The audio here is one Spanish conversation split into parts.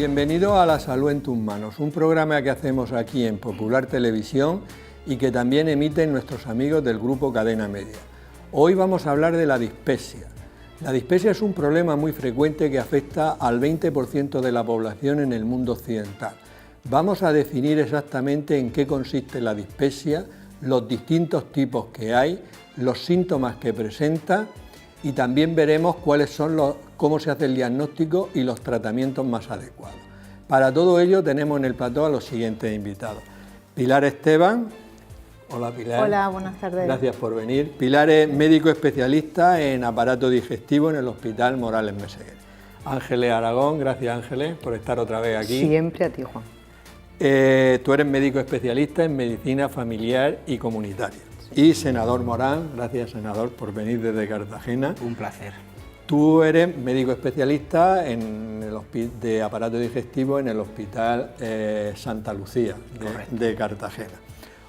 Bienvenido a La Salud en tus manos, un programa que hacemos aquí en Popular Televisión y que también emiten nuestros amigos del grupo Cadena Media. Hoy vamos a hablar de la dispepsia. La dispepsia es un problema muy frecuente que afecta al 20% de la población en el mundo occidental. Vamos a definir exactamente en qué consiste la dispepsia, los distintos tipos que hay, los síntomas que presenta y también veremos cómo se hace el diagnóstico y los tratamientos más adecuados. Para todo ello tenemos en el plató a los siguientes invitados. Pilar Esteban. Hola Pilar. Hola, buenas tardes. Gracias por venir. Pilar es médico especialista en aparato digestivo en el Hospital Morales Meseguer. Ángeles Aragón, gracias Ángeles por estar otra vez aquí. Siempre a ti, Juan. Tú eres médico especialista en medicina familiar y comunitaria. Y senador Morán, gracias senador por venir desde Cartagena. Un placer. Tú eres médico especialista de aparato digestivo en el Hospital Santa Lucía de Cartagena.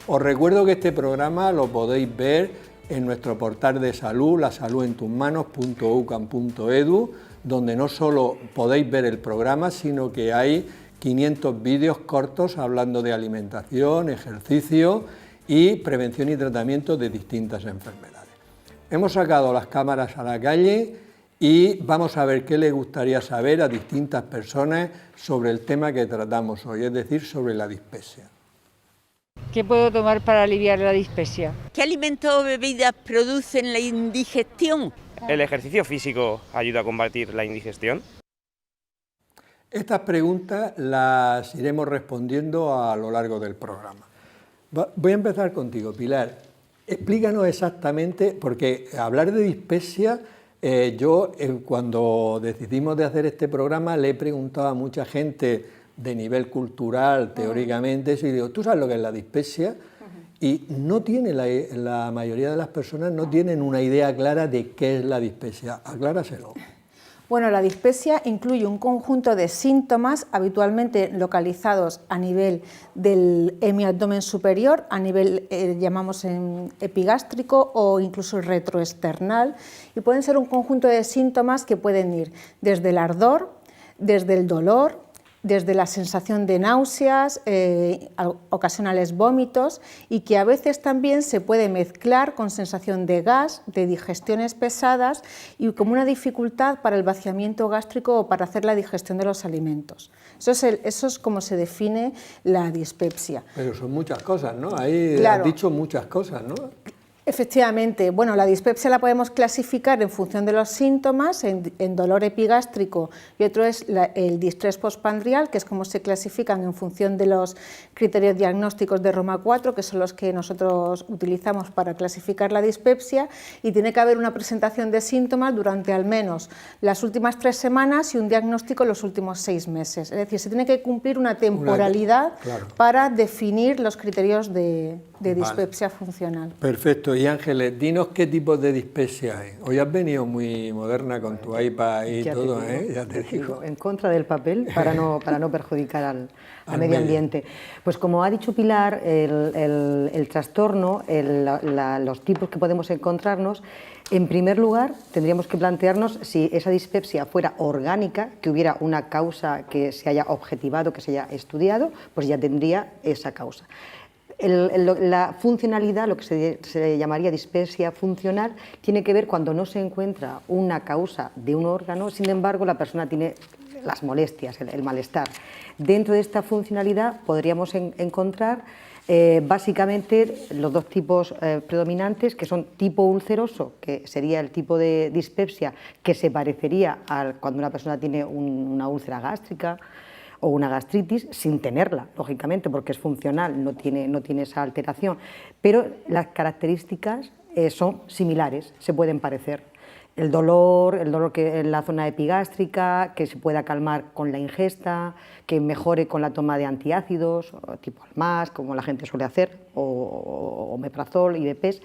Os recuerdo que este programa lo podéis ver en nuestro portal de salud, lasaludenttusmanos.ucam.edu, donde no solo podéis ver el programa, sino que hay 500 vídeos cortos hablando de alimentación, ejercicio y prevención y tratamiento de distintas enfermedades. Hemos sacado las cámaras a la calle y vamos a ver qué le gustaría saber a distintas personas sobre el tema que tratamos hoy, es decir, sobre la dispepsia. ¿Qué puedo tomar para aliviar la dispepsia? ¿Qué alimentos o bebidas producen la indigestión? ¿El ejercicio físico ayuda a combatir la indigestión? Estas preguntas las iremos respondiendo a lo largo del programa. Voy a empezar contigo, Pilar. Explícanos exactamente, porque hablar de dispepsia, cuando decidimos de hacer este programa le he preguntado a mucha gente de nivel cultural, teóricamente, y digo, ¿tú sabes lo que es la dispepsia? Y no tiene la mayoría de las personas no tienen una idea clara de qué es la dispepsia. Acláraselo. Bueno, la dispepsia incluye un conjunto de síntomas habitualmente localizados a nivel del hemiabdomen superior, a nivel, llamamos epigástrico o incluso el retroesternal, y pueden ser un conjunto de síntomas que pueden ir desde el ardor, desde el dolor, desde la sensación de náuseas, ocasionales vómitos, y que a veces también se puede mezclar con sensación de gas, de digestiones pesadas y como una dificultad para el vaciamiento gástrico o para hacer la digestión de los alimentos. Eso es como se define la dispepsia. Pero son muchas cosas, ¿no? Ahí claro. Has dicho muchas cosas, ¿no? Efectivamente, bueno, la dispepsia la podemos clasificar en función de los síntomas, en dolor epigástrico, y otro es el distrés postprandial, que es como se clasifican en función de los criterios diagnósticos de Roma 4, que son los que nosotros utilizamos para clasificar la dispepsia, y tiene que haber una presentación de síntomas durante al menos las últimas 3 semanas y un diagnóstico en los últimos 6 meses. Es decir, se tiene que cumplir una temporalidad claro, para definir los criterios de dispepsia funcional. Perfecto. Y Ángeles, dinos qué tipo de dispepsia hay. Hoy has venido muy moderna con tu iPad y ya todo, ya te digo. En contra del papel para no perjudicar al medio ambiente. Pues como ha dicho Pilar, el trastorno, los tipos que podemos encontrarnos, en primer lugar tendríamos que plantearnos si esa dispepsia fuera orgánica, que hubiera una causa que se haya objetivado, que se haya estudiado, pues ya tendría esa causa. La funcionalidad, lo que se llamaría dispepsia funcional, tiene que ver cuando no se encuentra una causa de un órgano, sin embargo la persona tiene las molestias, el malestar. Dentro de esta funcionalidad podríamos encontrar básicamente los dos tipos predominantes, que son tipo ulceroso, que sería el tipo de dispepsia que se parecería a cuando una persona tiene una úlcera gástrica o una gastritis, sin tenerla, lógicamente, porque es funcional, no tiene esa alteración, pero las características son similares, se pueden parecer. El dolor que en la zona epigástrica, que se pueda calmar con la ingesta, que mejore con la toma de antiácidos, tipo Almaz, como la gente suele hacer, o omeprazol y IBPs.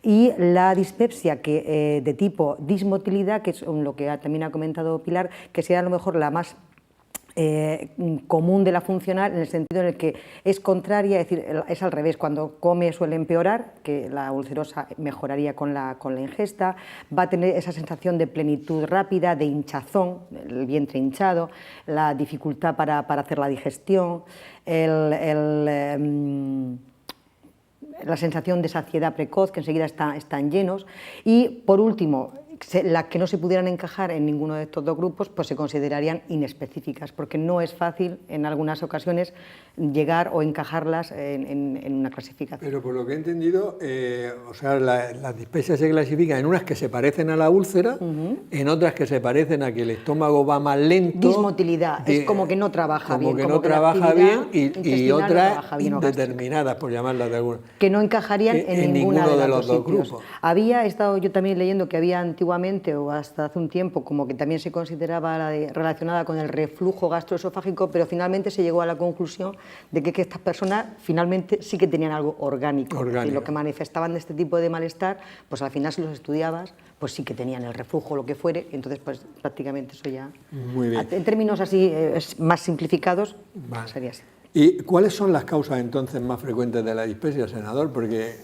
Y la dispepsia de tipo dismotilidad, que es lo que también ha comentado Pilar, que sea a lo mejor la más común de la funcional, en el sentido en el que es contraria, es decir, es al revés, cuando come suele empeorar, que la ulcerosa mejoraría con la ingesta, va a tener esa sensación de plenitud rápida, de hinchazón, el vientre hinchado, la dificultad para hacer la digestión, la sensación de saciedad precoz, que enseguida están llenos, y por último, las que no se pudieran encajar en ninguno de estos dos grupos, pues se considerarían inespecíficas, porque no es fácil en algunas ocasiones llegar o encajarlas en una clasificación. Pero por lo que he entendido, o sea, las dispepsias se clasifican en unas que se parecen a la úlcera, en otras que se parecen a que el estómago va más lento. Dismotilidad, es como que no trabaja bien. Como que no trabaja bien y otras indeterminadas, por llamarlas de alguna. Que no encajarían en ninguno de los dos grupos. He estado yo también leyendo que había antiguamente, o hasta hace un tiempo, como que también se consideraba relacionada con el reflujo gastroesofágico, pero finalmente se llegó a la conclusión de que estas personas finalmente sí que tenían algo orgánico. Y lo que manifestaban de este tipo de malestar, pues al final si los estudiabas, pues sí que tenían el reflujo o lo que fuere, entonces pues prácticamente eso ya... Muy bien. En términos así más simplificados, sería así. ¿Y cuáles son las causas entonces más frecuentes de la dispepsia, senador? Porque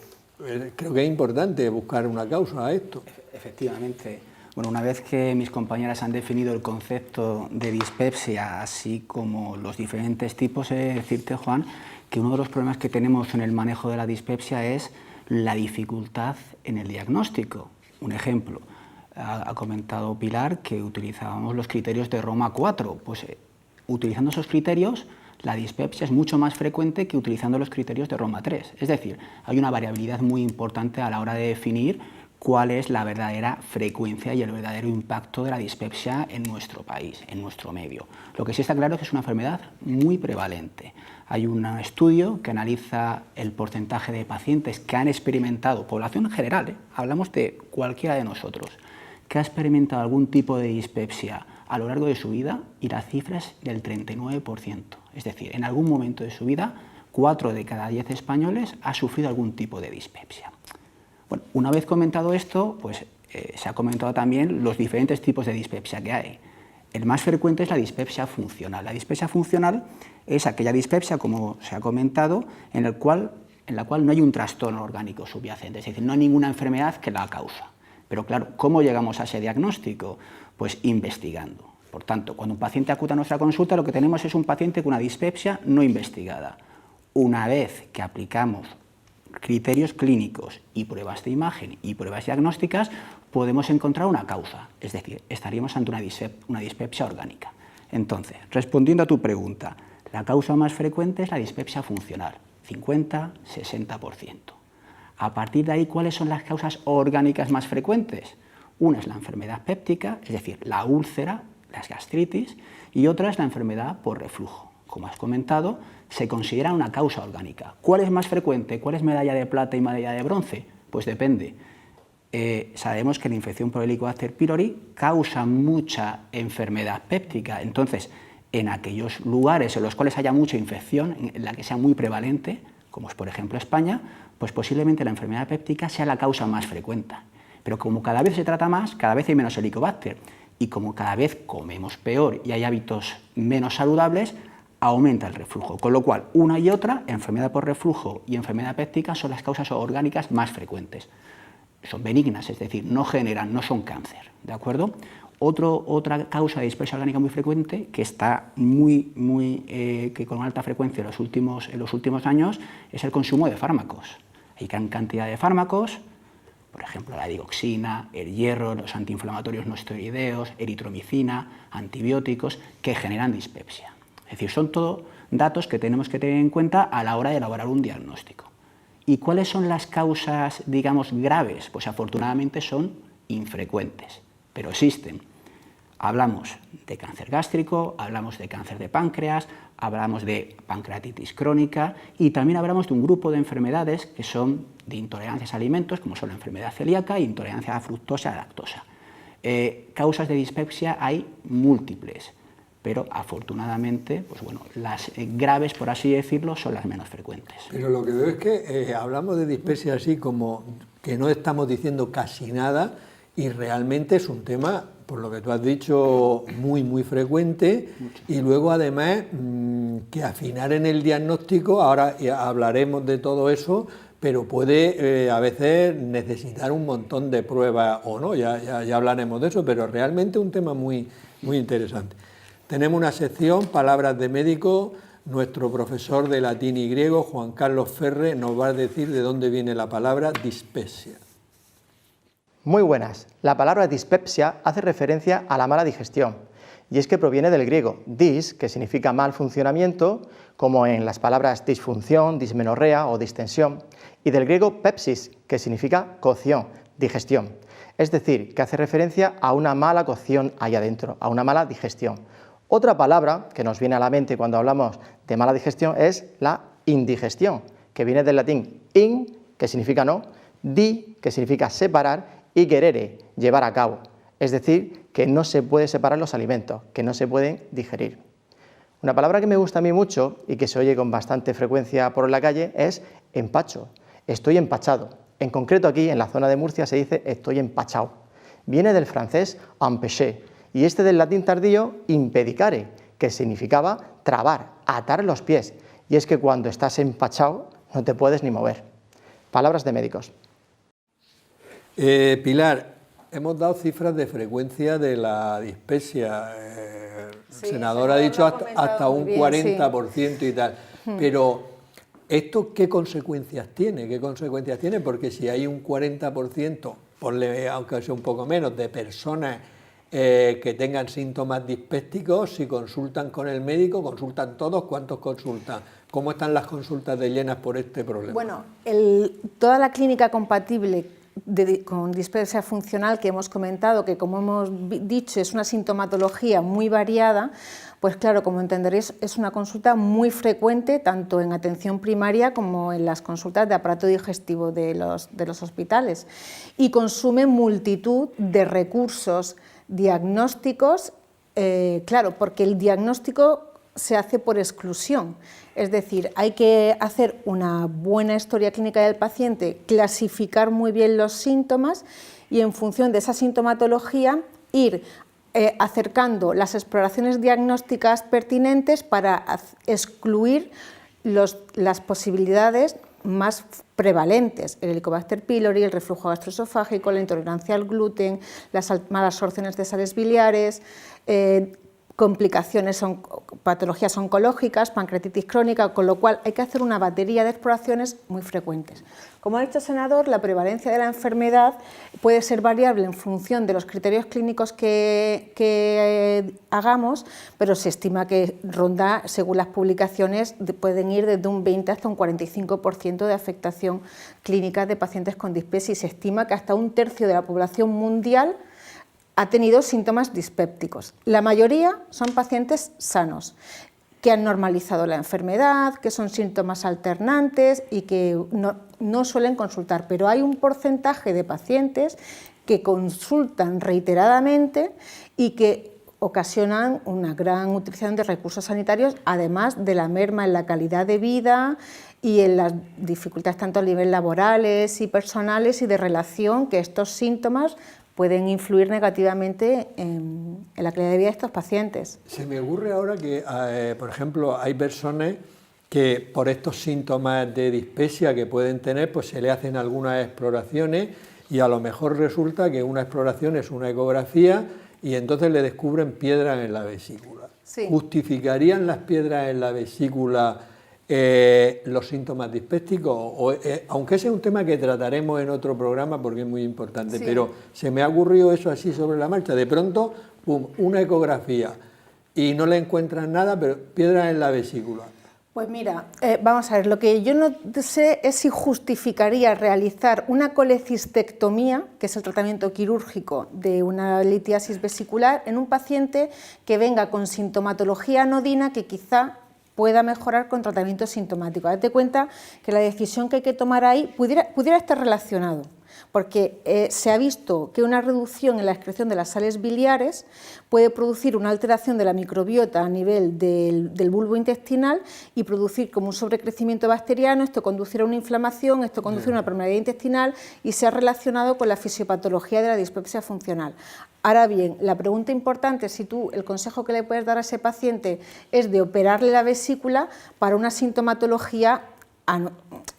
creo que es importante buscar una causa a esto. Efectivamente. Bueno, una vez que mis compañeras han definido el concepto de dispepsia, así como los diferentes tipos, he de decirte, Juan, que uno de los problemas que tenemos en el manejo de la dispepsia es la dificultad en el diagnóstico. Un ejemplo, ha comentado Pilar que utilizábamos los criterios de Roma 4. Pues utilizando esos criterios, la dispepsia es mucho más frecuente que utilizando los criterios de Roma 3. Es decir, hay una variabilidad muy importante a la hora de definir cuál es la verdadera frecuencia y el verdadero impacto de la dispepsia en nuestro país, en nuestro medio. Lo que sí está claro es que es una enfermedad muy prevalente. Hay un estudio que analiza el porcentaje de pacientes que han experimentado, población general, hablamos de cualquiera de nosotros, que ha experimentado algún tipo de dispepsia a lo largo de su vida, y la cifra es del 39%. Es decir, en algún momento de su vida, 4 de cada 10 españoles ha sufrido algún tipo de dispepsia. Bueno, una vez comentado esto, pues se ha comentado también los diferentes tipos de dispepsia que hay. El más frecuente es la dispepsia funcional. La dispepsia funcional es aquella dispepsia, como se ha comentado, en la cual no hay un trastorno orgánico subyacente, es decir, no hay ninguna enfermedad que la causa. Pero claro, ¿cómo llegamos a ese diagnóstico? Pues investigando. Por tanto, cuando un paciente acude a nuestra consulta, lo que tenemos es un paciente con una dispepsia no investigada. Una vez que aplicamos criterios clínicos y pruebas de imagen y pruebas diagnósticas, podemos encontrar una causa, es decir, estaríamos ante una dispepsia orgánica. Entonces, respondiendo a tu pregunta, la causa más frecuente es la dispepsia funcional, 50-60%. A partir de ahí, ¿cuáles son las causas orgánicas más frecuentes? Una es la enfermedad péptica, es decir, la úlcera, las gastritis, y otra es la enfermedad por reflujo. Como has comentado, se considera una causa orgánica. ¿Cuál es más frecuente? ¿Cuál es medalla de plata y medalla de bronce? Pues depende. Sabemos que la infección por Helicobacter pylori causa mucha enfermedad péptica. Entonces, en aquellos lugares en los cuales haya mucha infección, en la que sea muy prevalente, como es por ejemplo España, pues posiblemente la enfermedad péptica sea la causa más frecuente. Pero como cada vez se trata más, cada vez hay menos Helicobacter, y como cada vez comemos peor y hay hábitos menos saludables, aumenta el reflujo, con lo cual una y otra, enfermedad por reflujo y enfermedad péptica, son las causas orgánicas más frecuentes. Son benignas, es decir, no son cáncer, ¿de acuerdo? Otra causa de dispepsia orgánica muy frecuente, que está que con alta frecuencia en los últimos años, es el consumo de fármacos. Hay gran cantidad de fármacos, por ejemplo la digoxina, el hierro, los antiinflamatorios no esteroideos, eritromicina, antibióticos, que generan dispepsia. Es decir, son todo datos que tenemos que tener en cuenta a la hora de elaborar un diagnóstico. ¿Y cuáles son las causas, digamos, graves? Pues afortunadamente son infrecuentes, pero existen. Hablamos de cáncer gástrico, hablamos de cáncer de páncreas, hablamos de pancreatitis crónica y también hablamos de un grupo de enfermedades que son de intolerancias a alimentos, como son la enfermedad celíaca e intolerancia a la fructosa y a la lactosa. Causas de dispepsia hay múltiples, pero afortunadamente, pues bueno, las graves, por así decirlo, son las menos frecuentes. Pero lo que veo es que hablamos de dispepsia así como que no estamos diciendo casi nada, y realmente es un tema, por lo que tú has dicho, muy frecuente. Y luego además que afinar en el diagnóstico, ahora hablaremos de todo eso, pero puede a veces necesitar un montón de pruebas o no, ya hablaremos de eso, pero realmente un tema muy interesante. Tenemos una sección, Palabras de Médico. Nuestro profesor de latín y griego, Juan Carlos Ferre, nos va a decir de dónde viene la palabra dispepsia. Muy buenas. La palabra dispepsia hace referencia a la mala digestión, y es que proviene del griego dis, que significa mal funcionamiento, como en las palabras disfunción, dismenorrea o distensión, y del griego pepsis, que significa cocción, digestión. Es decir, que hace referencia a una mala cocción ahí adentro, a una mala digestión. Otra palabra que nos viene a la mente cuando hablamos de mala digestión es la indigestión, que viene del latín in, que significa no, di, que significa separar, y gerere, llevar a cabo. Es decir, que no se puede separar los alimentos, que no se pueden digerir. Una palabra que me gusta a mí mucho y que se oye con bastante frecuencia por la calle es empacho. Estoy empachado. En concreto aquí, en la zona de Murcia, se dice estoy empachado. Viene del francés empêcher y este del latín tardío impedicare, que significaba trabar, atar los pies. Y es que cuando estás empachado no te puedes ni mover. Palabras de médicos. Pilar, hemos dado cifras de frecuencia de la dispepsia. El senador ha dicho hasta un 40% y tal. Pero, ¿esto qué consecuencias tiene? ¿Qué consecuencias tiene? Porque si hay un 40%, ponle, aunque sea un poco menos, de personas que tengan síntomas dispépticos, si consultan con el médico, consultan todos, ¿cuántos consultan? ¿Cómo están las consultas de llenas por este problema? Bueno, toda la clínica compatible con dispepsia funcional que hemos comentado, que como hemos dicho es una sintomatología muy variada, pues claro, como entenderéis, es una consulta muy frecuente tanto en atención primaria como en las consultas de aparato digestivo de los hospitales y consume multitud de recursos diagnósticos, claro, porque el diagnóstico se hace por exclusión, es decir, hay que hacer una buena historia clínica del paciente, clasificar muy bien los síntomas y en función de esa sintomatología ir acercando las exploraciones diagnósticas pertinentes para excluir las posibilidades más prevalentes, el Helicobacter pylori, el reflujo gastroesofágico, la intolerancia al gluten, las malas absorciones de sales biliares, complicaciones, patologías oncológicas, pancreatitis crónica, con lo cual hay que hacer una batería de exploraciones muy frecuentes. Como ha dicho el senador, la prevalencia de la enfermedad puede ser variable en función de los criterios clínicos que hagamos, pero se estima que ronda, según las publicaciones, pueden ir desde un 20 hasta un 45% de afectación clínica de pacientes con dispepsia y se estima que hasta un tercio de la población mundial ha tenido síntomas dispépticos. La mayoría son pacientes sanos, que han normalizado la enfermedad, que son síntomas alternantes y que no suelen consultar, pero hay un porcentaje de pacientes que consultan reiteradamente y que ocasionan una gran utilización de recursos sanitarios, además de la merma en la calidad de vida y en las dificultades tanto a nivel laborales y personales y de relación que estos síntomas pueden influir negativamente en la calidad de vida de estos pacientes. Se me ocurre ahora que, por ejemplo, hay personas que por estos síntomas de dispepsia que pueden tener, pues se le hacen algunas exploraciones y a lo mejor resulta que una exploración es una ecografía y entonces le descubren piedras en la vesícula. Sí. ¿Justificarían las piedras en la vesícula los síntomas dispépticos? Aunque ese es un tema que trataremos en otro programa porque es muy importante, sí. Pero se me ha ocurrido eso así sobre la marcha. De pronto, pum, una ecografía y no le encuentran nada, pero piedras en la vesícula. Pues mira, vamos a ver, lo que yo no sé es si justificaría realizar una colecistectomía, que es el tratamiento quirúrgico de una litiasis vesicular, en un paciente que venga con sintomatología anodina que quizá pueda mejorar con tratamiento sintomático. Date cuenta que la decisión que hay que tomar ahí pudiera estar relacionado, porque se ha visto que una reducción en la excreción de las sales biliares puede producir una alteración de la microbiota a nivel del bulbo intestinal y producir como un sobrecrecimiento bacteriano, esto conducirá a una inflamación, esto conducirá a una permeabilidad intestinal y se ha relacionado con la fisiopatología de la dispepsia funcional. Ahora bien, la pregunta importante, si tú el consejo que le puedes dar a ese paciente es de operarle la vesícula para una sintomatología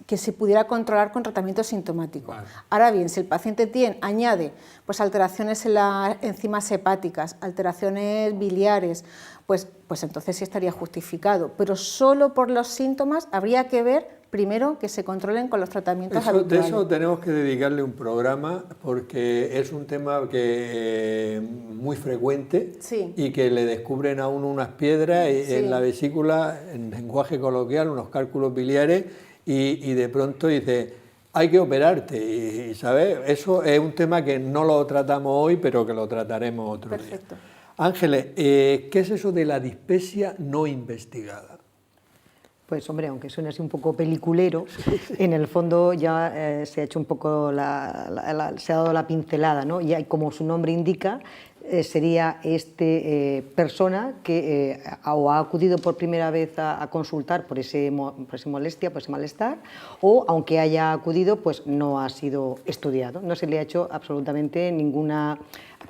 que se pudiera controlar con tratamiento sintomático. Vale. Ahora bien, si el paciente añade pues, alteraciones en las enzimas hepáticas, alteraciones biliares, pues entonces sí estaría justificado, pero solo por los síntomas habría que ver primero que se controlen con los tratamientos habituales. De eso tenemos que dedicarle un programa porque es un tema que muy frecuente sí. y que le descubren a uno unas piedras sí. en la vesícula, en lenguaje coloquial, unos cálculos biliares y de pronto dice, hay que operarte y ¿sabes? Eso es un tema que no lo tratamos hoy, pero que lo trataremos otro Perfecto. día. Ángeles, ¿qué es eso de la dispepsia no investigada? Pues hombre, aunque suene así un poco peliculero, en el fondo ya se ha hecho un poco se ha dado la pincelada, ¿no? Y como su nombre indica, sería persona que o ha acudido por primera vez a consultar por esa molestia, por ese malestar, o aunque haya acudido, pues no ha sido estudiado, no se le ha hecho absolutamente ninguna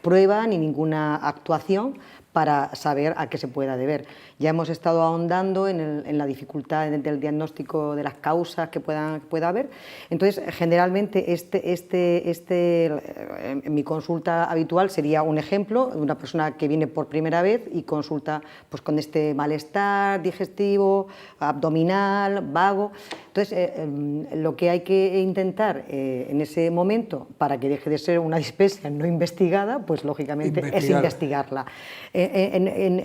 prueba ni ninguna actuación para saber a qué se pueda deber. Ya hemos estado ahondando en la dificultad del diagnóstico de las causas que pueda haber. Entonces, generalmente, en mi consulta habitual sería un ejemplo de una persona que viene por primera vez y consulta pues, con este malestar digestivo, abdominal, vago. Entonces, lo que hay que intentar en ese momento, para que deje de ser una dispepsia no investigada, pues lógicamente es investigarla.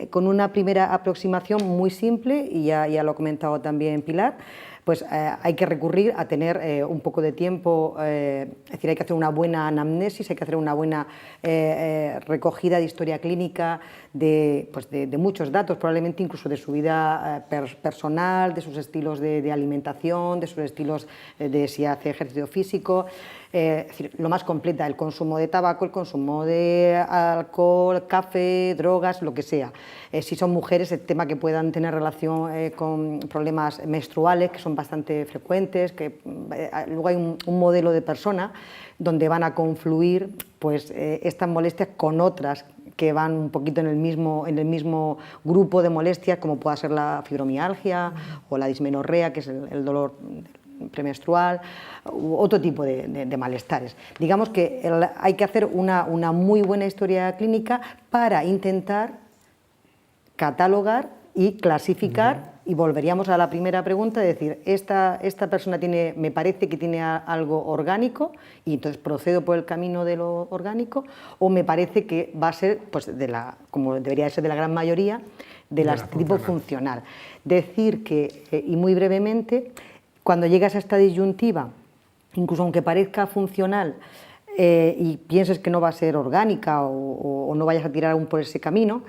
Con una primera aproximación muy simple, y ya lo ha comentado también Pilar, pues hay que recurrir a tener un poco de tiempo, es decir, hay que hacer una buena anamnesis, hay que hacer una buena recogida de historia clínica de muchos datos, probablemente incluso de su vida personal, de sus estilos de alimentación, de sus estilos de si hace ejercicio físico, es decir, lo más completa, el consumo de tabaco, el consumo de alcohol, café, drogas, lo que sea. Si son mujeres, el tema que puedan tener relación con problemas menstruales, que son bastante frecuentes, que luego hay un modelo de persona donde van a confluir pues, estas molestias con otras que van un poquito en el mismo grupo de molestias, como pueda ser la fibromialgia o la dismenorrea, que es el dolor premenstrual, u otro tipo de malestares. Digamos que hay que hacer una muy buena historia clínica para intentar catalogar y clasificar, y volveríamos a la primera pregunta, es decir, esta persona me parece que tiene algo orgánico y entonces procedo por el camino de lo orgánico, o me parece que va a ser, pues, como debería ser de la gran mayoría, de las tipo funcional. Decir que, y muy brevemente, cuando llegas a esta disyuntiva, incluso aunque parezca funcional, y pienses que no va a ser orgánica o no vayas a tirar aún por ese camino,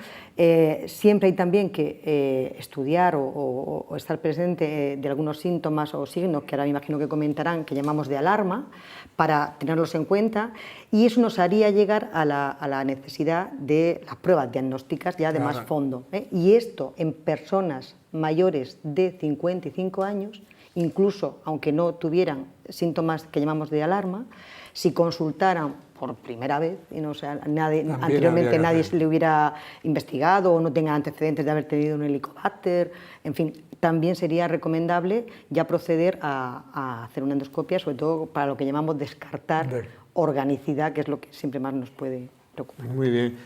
siempre hay también que estudiar o estar presente de algunos síntomas o signos que ahora me imagino que comentarán, que llamamos de alarma, para tenerlos en cuenta, y eso nos haría llegar a la necesidad de las pruebas diagnósticas ya de más fondo, ¿eh? Y esto en personas mayores de 55 años, incluso aunque no tuvieran síntomas que llamamos de alarma, si consultaran por primera vez y anteriormente nadie se le hubiera investigado o no tenga antecedentes de haber tenido un helicobacter, en fin, también sería recomendable ya proceder a hacer una endoscopia, sobre todo para lo que llamamos descartar organicidad, que es lo que siempre más nos puede preocupar. Muy bien.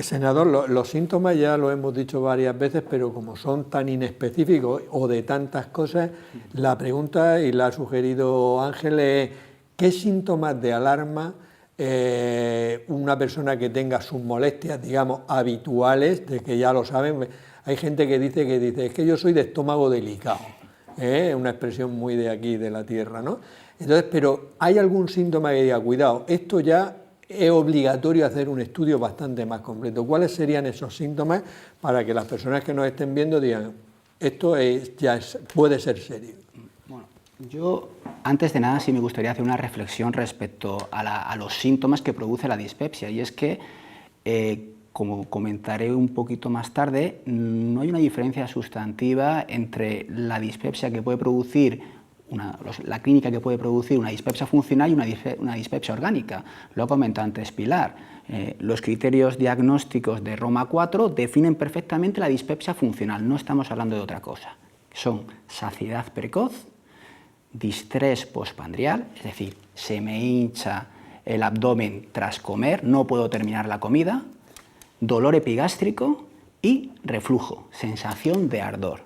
Senador, los síntomas ya lo hemos dicho varias veces, pero como son tan inespecíficos o de tantas cosas, la pregunta, y la ha sugerido Ángel, es ¿qué síntomas de alarma una persona que tenga sus molestias, digamos, habituales, de que ya lo saben? Hay gente que dice, es que yo soy de estómago delicado, una expresión muy de aquí, de la tierra, ¿no? Entonces, pero ¿hay algún síntoma que diga, cuidado, esto ya es obligatorio hacer un estudio bastante más completo? ¿Cuáles serían esos síntomas para que las personas que nos estén viendo digan, esto puede ser serio? Bueno, Yo, antes de nada, sí me gustaría hacer una reflexión respecto a los síntomas que produce la dispepsia, y es que, como comentaré un poquito más tarde, no hay una diferencia sustantiva entre la dispepsia que puede producir, la clínica que puede producir una dispepsia funcional y una dispepsia orgánica. Lo ha comentado antes Pilar. Los criterios diagnósticos de Roma 4 definen perfectamente la dispepsia funcional, no estamos hablando de otra cosa. Son saciedad precoz, distrés postprandial, es decir, se me hincha el abdomen tras comer, no puedo terminar la comida, dolor epigástrico y reflujo, sensación de ardor,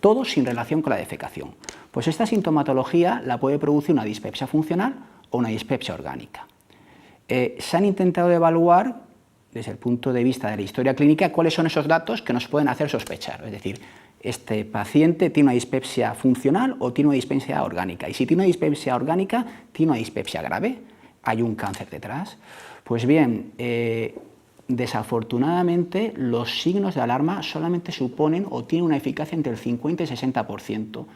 todo sin relación con la defecación. Pues esta sintomatología la puede producir una dispepsia funcional o una dispepsia orgánica. Se han intentado evaluar, desde el punto de vista de la historia clínica, cuáles son esos datos que nos pueden hacer sospechar, es decir, este paciente tiene una dispepsia funcional o tiene una dispepsia orgánica, y si tiene una dispepsia orgánica, tiene una dispepsia grave, hay un cáncer detrás. Pues bien, desafortunadamente los signos de alarma solamente suponen o tienen una eficacia entre el 50 y el 60%.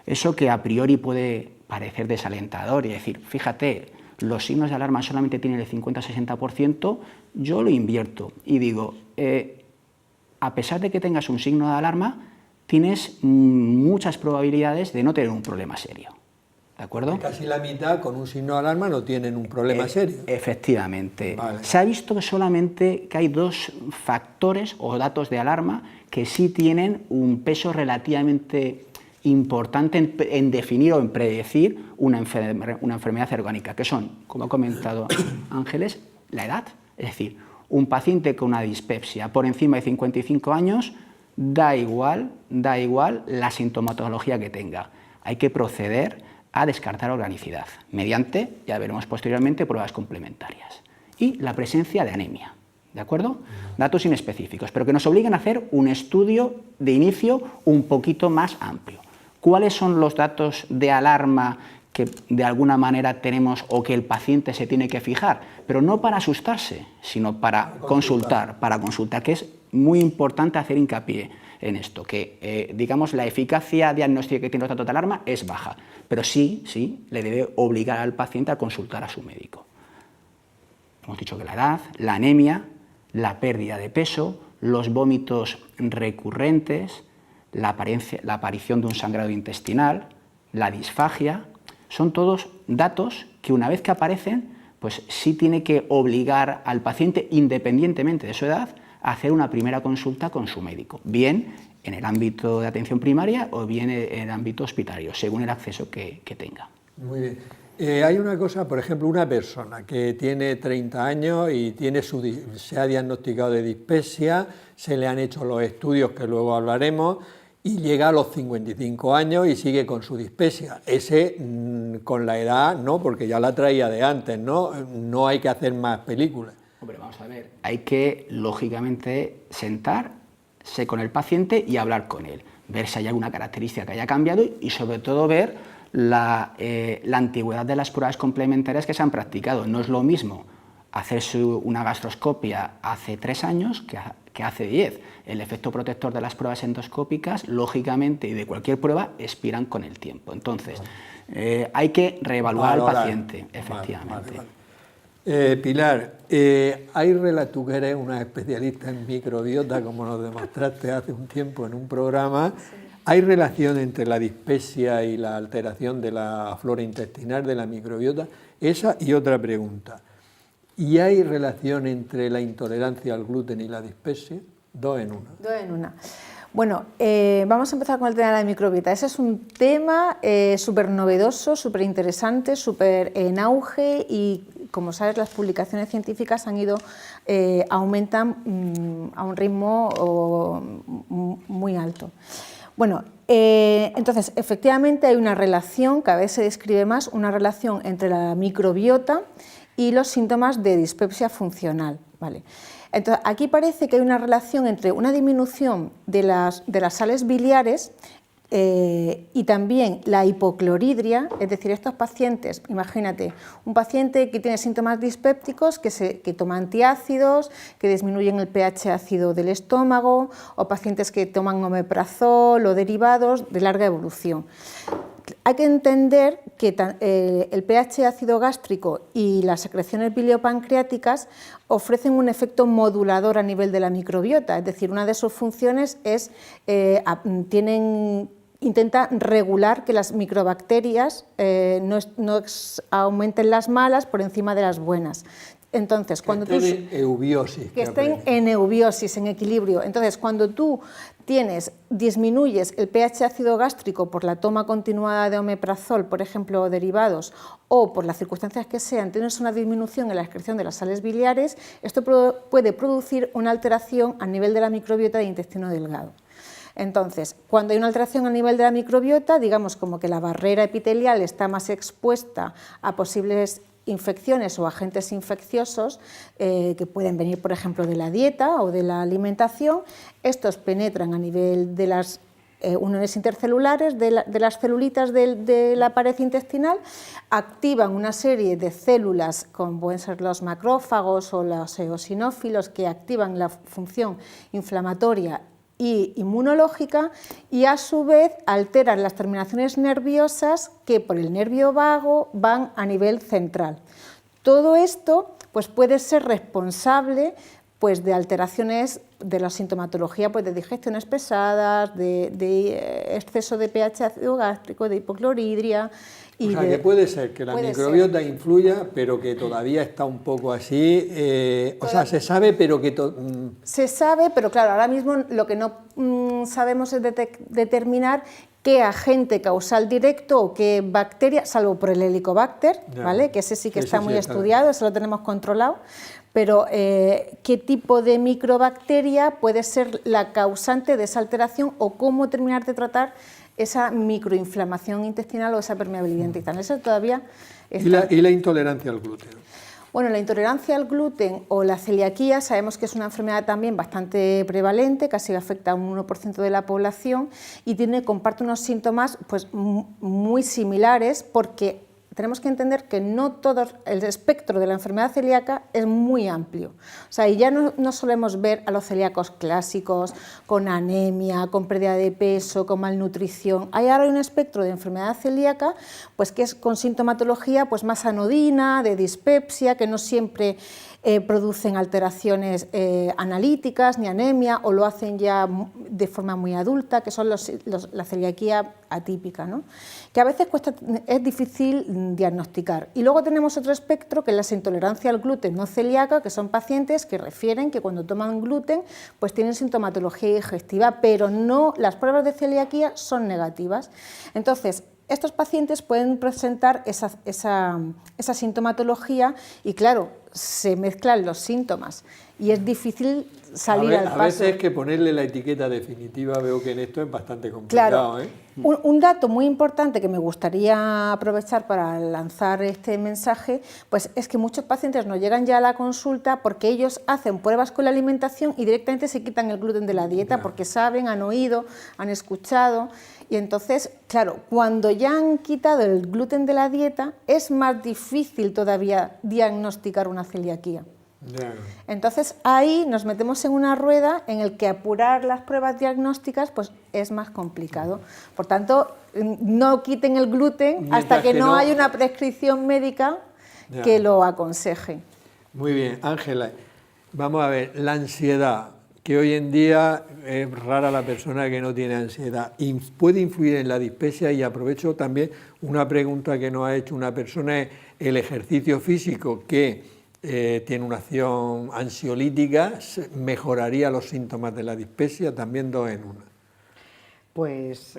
Eso que a priori puede parecer desalentador y decir, fíjate, los signos de alarma solamente tienen el 50 o 60%, yo lo invierto y digo, a pesar de que tengas un signo de alarma, tienes muchas probabilidades de no tener un problema serio. ¿De acuerdo? Casi la mitad con un signo de alarma no tienen un problema serio. Efectivamente. Vale. Se ha visto que solamente hay dos factores o datos de alarma que sí tienen un peso relativamente importante en definir o en predecir una enfermedad orgánica, que son, como ha comentado Ángeles, la edad. Es decir, un paciente con una dispepsia por encima de 55 años, da igual la sintomatología que tenga. Hay que proceder a descartar organicidad mediante, ya veremos posteriormente, pruebas complementarias. Y la presencia de anemia, ¿de acuerdo? Datos inespecíficos, pero que nos obligan a hacer un estudio de inicio un poquito más amplio. ¿Cuáles son los datos de alarma que de alguna manera tenemos o que el paciente se tiene que fijar? Pero no para asustarse, sino para consultar, que es muy importante hacer hincapié en esto, que digamos la eficacia diagnóstica que tiene los datos de alarma es baja, pero sí le debe obligar al paciente a consultar a su médico. Hemos dicho que la edad, la anemia, la pérdida de peso, los vómitos recurrentes, la aparición de un sangrado intestinal, la disfagia, son todos datos que una vez que aparecen, pues sí tiene que obligar al paciente, independientemente de su edad, a hacer una primera consulta con su médico, bien en el ámbito de atención primaria o bien en el ámbito hospitalario, según el acceso que tenga. Muy bien. Hay una cosa, por ejemplo, una persona que tiene 30 años y se ha diagnosticado de dispepsia, se le han hecho los estudios que luego hablaremos, y llega a los 55 años y sigue con su dispepsia. Ese, con la edad, no, porque ya la traía de antes, ¿no? No hay que hacer más películas. Hombre, vamos a ver, hay que, lógicamente, sentarse con el paciente y hablar con él, ver si hay alguna característica que haya cambiado y, sobre todo, ver la antigüedad de las pruebas complementarias que se han practicado. No es lo mismo hacerse una gastroscopia hace 3 años que hace 10. El efecto protector de las pruebas endoscópicas, lógicamente, y de cualquier prueba, expiran con el tiempo. Entonces, hay que reevaluar al paciente, efectivamente. Vale. Pilar, tú que eres una especialista en microbiota, como nos demostraste hace un tiempo en un programa, ¿hay relación entre la dispepsia y la alteración de la flora intestinal, de la microbiota? Esa y otra pregunta. ¿Y hay relación entre la intolerancia al gluten y la dispepsia? Dos en una. Bueno, vamos a empezar con el tema de la microbiota. Ese es un tema súper novedoso, súper interesante, súper en auge y, como sabes, las publicaciones científicas aumentan a un ritmo muy alto. Bueno, entonces, efectivamente hay una relación, cada vez se describe más, una relación entre la microbiota y los síntomas de dispepsia funcional, ¿vale? Entonces, aquí parece que hay una relación entre una disminución de las sales biliares y también la hipocloridria, es decir, estos pacientes, imagínate, un paciente que tiene síntomas dispépticos, que toma antiácidos, que disminuyen el pH ácido del estómago, o pacientes que toman omeprazol o derivados de larga evolución. hay que entender que el pH ácido gástrico y las secreciones biliopancreáticas ofrecen un efecto modulador a nivel de la microbiota, es decir, una de sus funciones es, intenta regular que las microbacterias no aumenten las malas por encima de las buenas. Entonces, cuando que estén en eubiosis. Que estén en eubiosis, en equilibrio. Entonces, cuando tú disminuyes el pH ácido gástrico por la toma continuada de omeprazol, por ejemplo, o derivados, o por las circunstancias que sean, tienes una disminución en la excreción de las sales biliares, esto puede producir una alteración a nivel de la microbiota del intestino delgado. Entonces, cuando hay una alteración a nivel de la microbiota, digamos como que la barrera epitelial está más expuesta a posibles infecciones o agentes infecciosos que pueden venir, por ejemplo, de la dieta o de la alimentación. Estos penetran a nivel de las uniones intercelulares, de las celulitas de la pared intestinal, activan una serie de células, como pueden ser los macrófagos o los eosinófilos, que activan la función inflamatoria y inmunológica, y a su vez alteran las terminaciones nerviosas que por el nervio vago van a nivel central. Todo esto pues, puede ser responsable pues, de alteraciones de la sintomatología, pues, de digestiones pesadas, de exceso de pH ácido gástrico, de hipocloridria. O sea, que puede ser que la microbiota influya, pero que todavía está un poco así, o sea, se sabe, pero que... Se sabe, pero claro, ahora mismo lo que no sabemos es determinar qué agente causal directo o qué bacteria, salvo por el Helicobacter, ¿vale? Que ese sí que está muy estudiado, eso lo tenemos controlado, pero qué tipo de microbacteria puede ser la causante de esa alteración o cómo terminar de tratar esa microinflamación intestinal o esa permeabilidad intestinal. Eso todavía está... ¿Y la intolerancia al gluten? Bueno, la intolerancia al gluten o la celiaquía sabemos que es una enfermedad también bastante prevalente, casi afecta a un 1% de la población y comparte unos síntomas pues, muy similares, porque tenemos que entender que no todo el espectro de la enfermedad celíaca es muy amplio. O sea, y ya no solemos ver a los celíacos clásicos con anemia, con pérdida de peso, con malnutrición. Hay ahora un espectro de enfermedad celíaca pues, que es con sintomatología pues, más anodina, de dispepsia, que no siempre producen alteraciones analíticas ni anemia, o lo hacen ya de forma muy adulta, que son la celiaquía atípica, ¿no? Que a veces es difícil diagnosticar. Y luego tenemos otro espectro, que es la intolerancia al gluten no celíaca, que son pacientes que refieren que cuando toman gluten pues tienen sintomatología digestiva, pero no, las pruebas de celiaquía son negativas. Entonces, estos pacientes pueden presentar esa sintomatología y, claro, se mezclan los síntomas y es difícil salir al paso. A veces que ponerle la etiqueta definitiva veo que en esto es bastante complicado. Claro. Un dato muy importante que me gustaría aprovechar para lanzar este mensaje, pues es que muchos pacientes nos llegan ya a la consulta porque ellos hacen pruebas con la alimentación y directamente se quitan el gluten de la dieta porque saben, han oído, han escuchado. Y entonces, claro, cuando ya han quitado el gluten de la dieta, es más difícil todavía diagnosticar una celiaquía. Entonces ahí nos metemos en una rueda en el que apurar las pruebas diagnósticas pues es más complicado. Por tanto, no quiten el gluten hasta que no haya una prescripción médica que lo aconseje. Muy bien, Ángela, vamos a ver, la ansiedad, que hoy en día es rara la persona que no tiene ansiedad, puede influir en la dispepsia. Y aprovecho también una pregunta que nos ha hecho una persona, es el ejercicio físico que tiene una acción ansiolítica, ¿mejoraría los síntomas de la dispepsia? También dos en una. Pues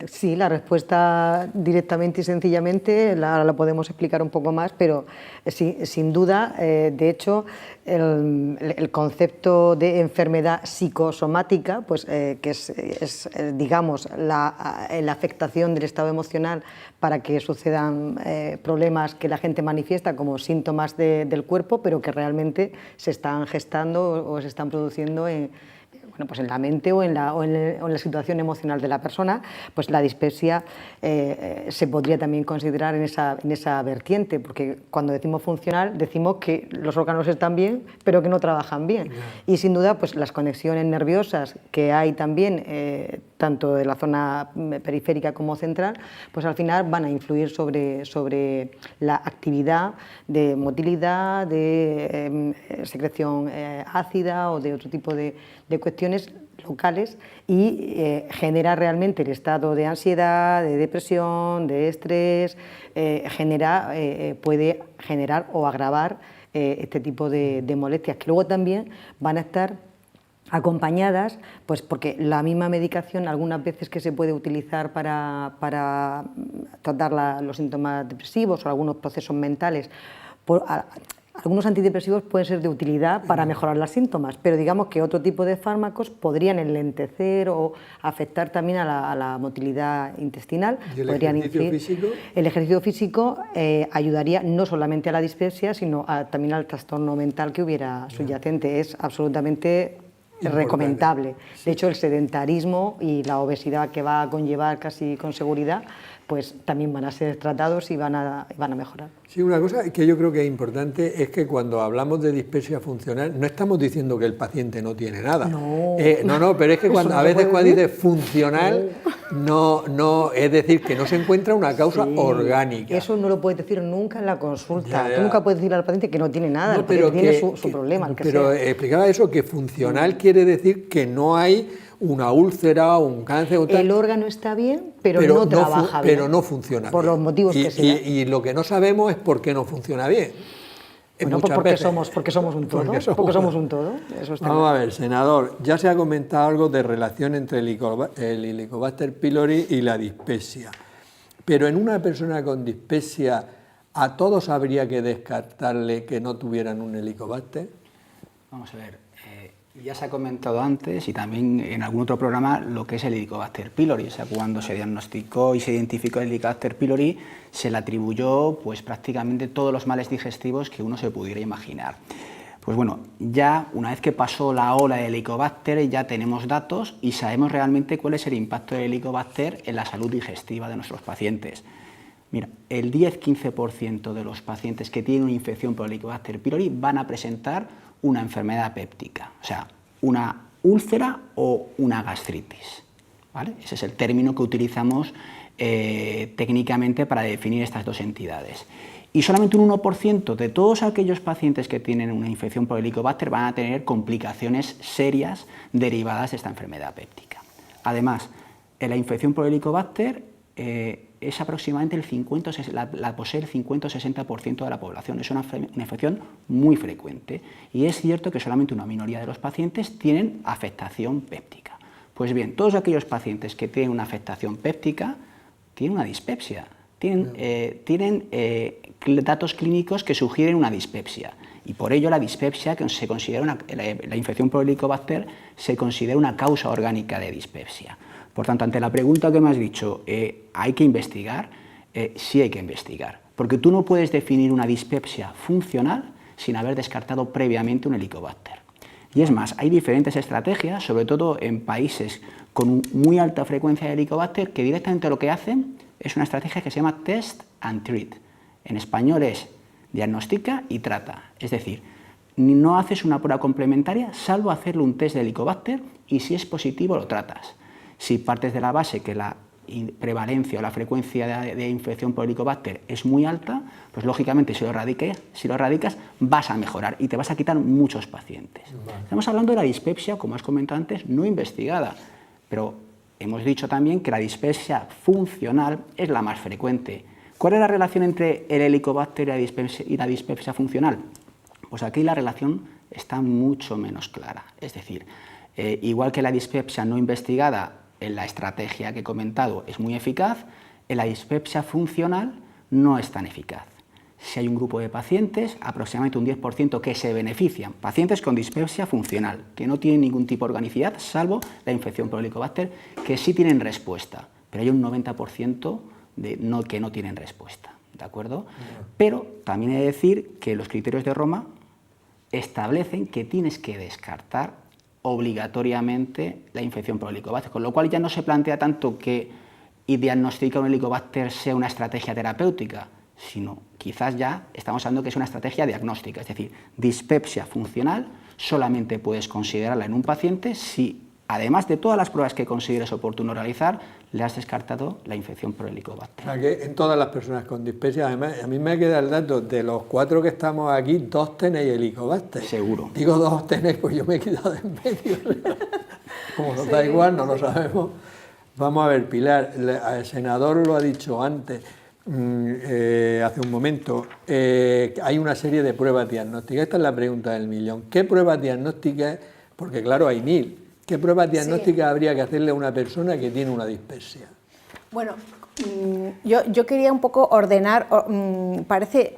sí, la respuesta directamente y sencillamente la podemos explicar un poco más, pero sí, sin duda, de hecho, el concepto de enfermedad psicosomática, pues, que es digamos, la afectación del estado emocional para que sucedan problemas que la gente manifiesta como síntomas del cuerpo, pero que realmente se están gestando o se están produciendo bueno, pues en la mente o en la situación emocional de la persona, pues la dispepsia se podría también considerar en esa vertiente, porque cuando decimos funcional decimos que los órganos están bien pero que no trabajan bien. Y sin duda pues las conexiones nerviosas que hay también tanto de la zona periférica como central, pues al final van a influir sobre la actividad de motilidad, de secreción ácida o de otro tipo de cuestiones locales y genera realmente el estado de ansiedad, de depresión, de estrés, puede generar o agravar este tipo de molestias, que luego también van a estar acompañadas, pues porque la misma medicación algunas veces que se puede utilizar para tratar los síntomas depresivos o algunos procesos mentales, algunos antidepresivos pueden ser de utilidad para mejorar los síntomas, pero digamos que otro tipo de fármacos podrían enlentecer o afectar también a la motilidad intestinal. ¿Y el ejercicio físico? El ejercicio físico ayudaría no solamente a la dispepsia, sino también al trastorno mental que hubiera subyacente. Es absolutamente recomendable. De hecho, el sedentarismo y la obesidad que va a conllevar casi con seguridad, pues también van a ser tratados y van a mejorar. Sí, una cosa que yo creo que es importante es que cuando hablamos de dispepsia funcional no estamos diciendo que el paciente no tiene nada. No, no, pero es que cuando, a veces cuando dices funcional, no, es decir, que no se encuentra una causa orgánica. Eso no lo puedes decir nunca en la consulta. Ya. Tú nunca puedes decir al paciente que no tiene nada, No, pero tiene su problema. Pero explicaba eso, que funcional quiere decir que no hay una úlcera o un cáncer o tal. El órgano está bien, pero no trabaja bien. Pero no funciona por bien. Los motivos que sean. Y lo que no sabemos es por qué no funciona bien. Bueno, porque somos un todo. Porque somos un todo. Eso está Vamos a ver, senador, ya se ha comentado algo de relación entre el Helicobacter pylori y la dispepsia. Pero en una persona con dispepsia, ¿a todos habría que descartarle que no tuvieran un Helicobacter? Vamos a ver, ya se ha comentado antes y también en algún otro programa lo que es el Helicobacter pylori. O sea, cuando se diagnosticó y se identificó el Helicobacter pylori, se le atribuyó pues prácticamente todos los males digestivos que uno se pudiera imaginar. Pues bueno, ya una vez que pasó la ola del Helicobacter ya tenemos datos y sabemos realmente cuál es el impacto del Helicobacter en la salud digestiva de nuestros pacientes. Mira, el 10-15% de los pacientes que tienen una infección por Helicobacter pylori van a presentar una enfermedad péptica, o sea, una úlcera o una gastritis, ¿vale? Ese es el término que utilizamos técnicamente para definir estas dos entidades. Y solamente un 1% de todos aquellos pacientes que tienen una infección por Helicobacter van a tener complicaciones serias derivadas de esta enfermedad péptica. Además, la infección por Helicobacter es aproximadamente la posee el 50 o 60% de la población. Es una infección muy frecuente y es cierto que solamente una minoría de los pacientes tienen afectación péptica. Pues bien, todos aquellos pacientes que tienen una afectación péptica tienen una dispepsia, tienen datos clínicos que sugieren una dispepsia y por ello la dispepsia, que se considera la infección por Helicobacter, se considera una causa orgánica de dispepsia. Por tanto, ante la pregunta que me has dicho, ¿hay que investigar? Sí hay que investigar, porque tú no puedes definir una dispepsia funcional sin haber descartado previamente un Helicobacter. Y es más, hay diferentes estrategias, sobre todo en países con muy alta frecuencia de Helicobacter, que directamente lo que hacen es una estrategia que se llama Test and Treat. En español es diagnostica y trata, es decir, no haces una prueba complementaria salvo hacerle un test de Helicobacter y si es positivo lo tratas. Si partes de la base que la prevalencia o la frecuencia de infección por Helicobacter es muy alta, pues lógicamente si lo erradicas vas a mejorar y te vas a quitar muchos pacientes. Vale. Estamos hablando de la dispepsia, como has comentado antes, no investigada, pero hemos dicho también que la dispepsia funcional es la más frecuente. ¿Cuál es la relación entre el Helicobacter y la dispepsia funcional? Pues aquí la relación está mucho menos clara. Es decir, igual que la dispepsia no investigada en la estrategia que he comentado es muy eficaz, en la dispepsia funcional no es tan eficaz. Si hay un grupo de pacientes, aproximadamente un 10% que se benefician, pacientes con dispepsia funcional, que no tienen ningún tipo de organicidad, salvo la infección por Helicobacter, que sí tienen respuesta, pero hay un 90% que no tienen respuesta, ¿de acuerdo? Pero también he de decir que los criterios de Roma establecen que tienes que descartar obligatoriamente la infección por Helicobacter, con lo cual ya no se plantea tanto que diagnosticar un Helicobacter sea una estrategia terapéutica, sino quizás ya estamos hablando que es una estrategia diagnóstica, es decir, dispepsia funcional solamente puedes considerarla en un paciente si, además de todas las pruebas que consideres oportuno realizar, le has descartado la infección por Helicobacter. O sea que en todas las personas con dispepsia, además, a mí me queda el dato, de los 4 que estamos aquí, 2 tenéis Helicobacter. Seguro. Digo 2 tenéis, pues yo me he quitado de en medio. Como nos da igual, no lo sabemos. Vamos a ver, Pilar, el senador lo ha dicho antes, hace un momento, hay una serie de pruebas diagnósticas. Esta es la pregunta del millón. ¿Qué pruebas diagnósticas? Porque claro, hay 1000. ¿Qué pruebas diagnósticas habría que hacerle a una persona que tiene una dispepsia? Bueno, yo quería un poco ordenar,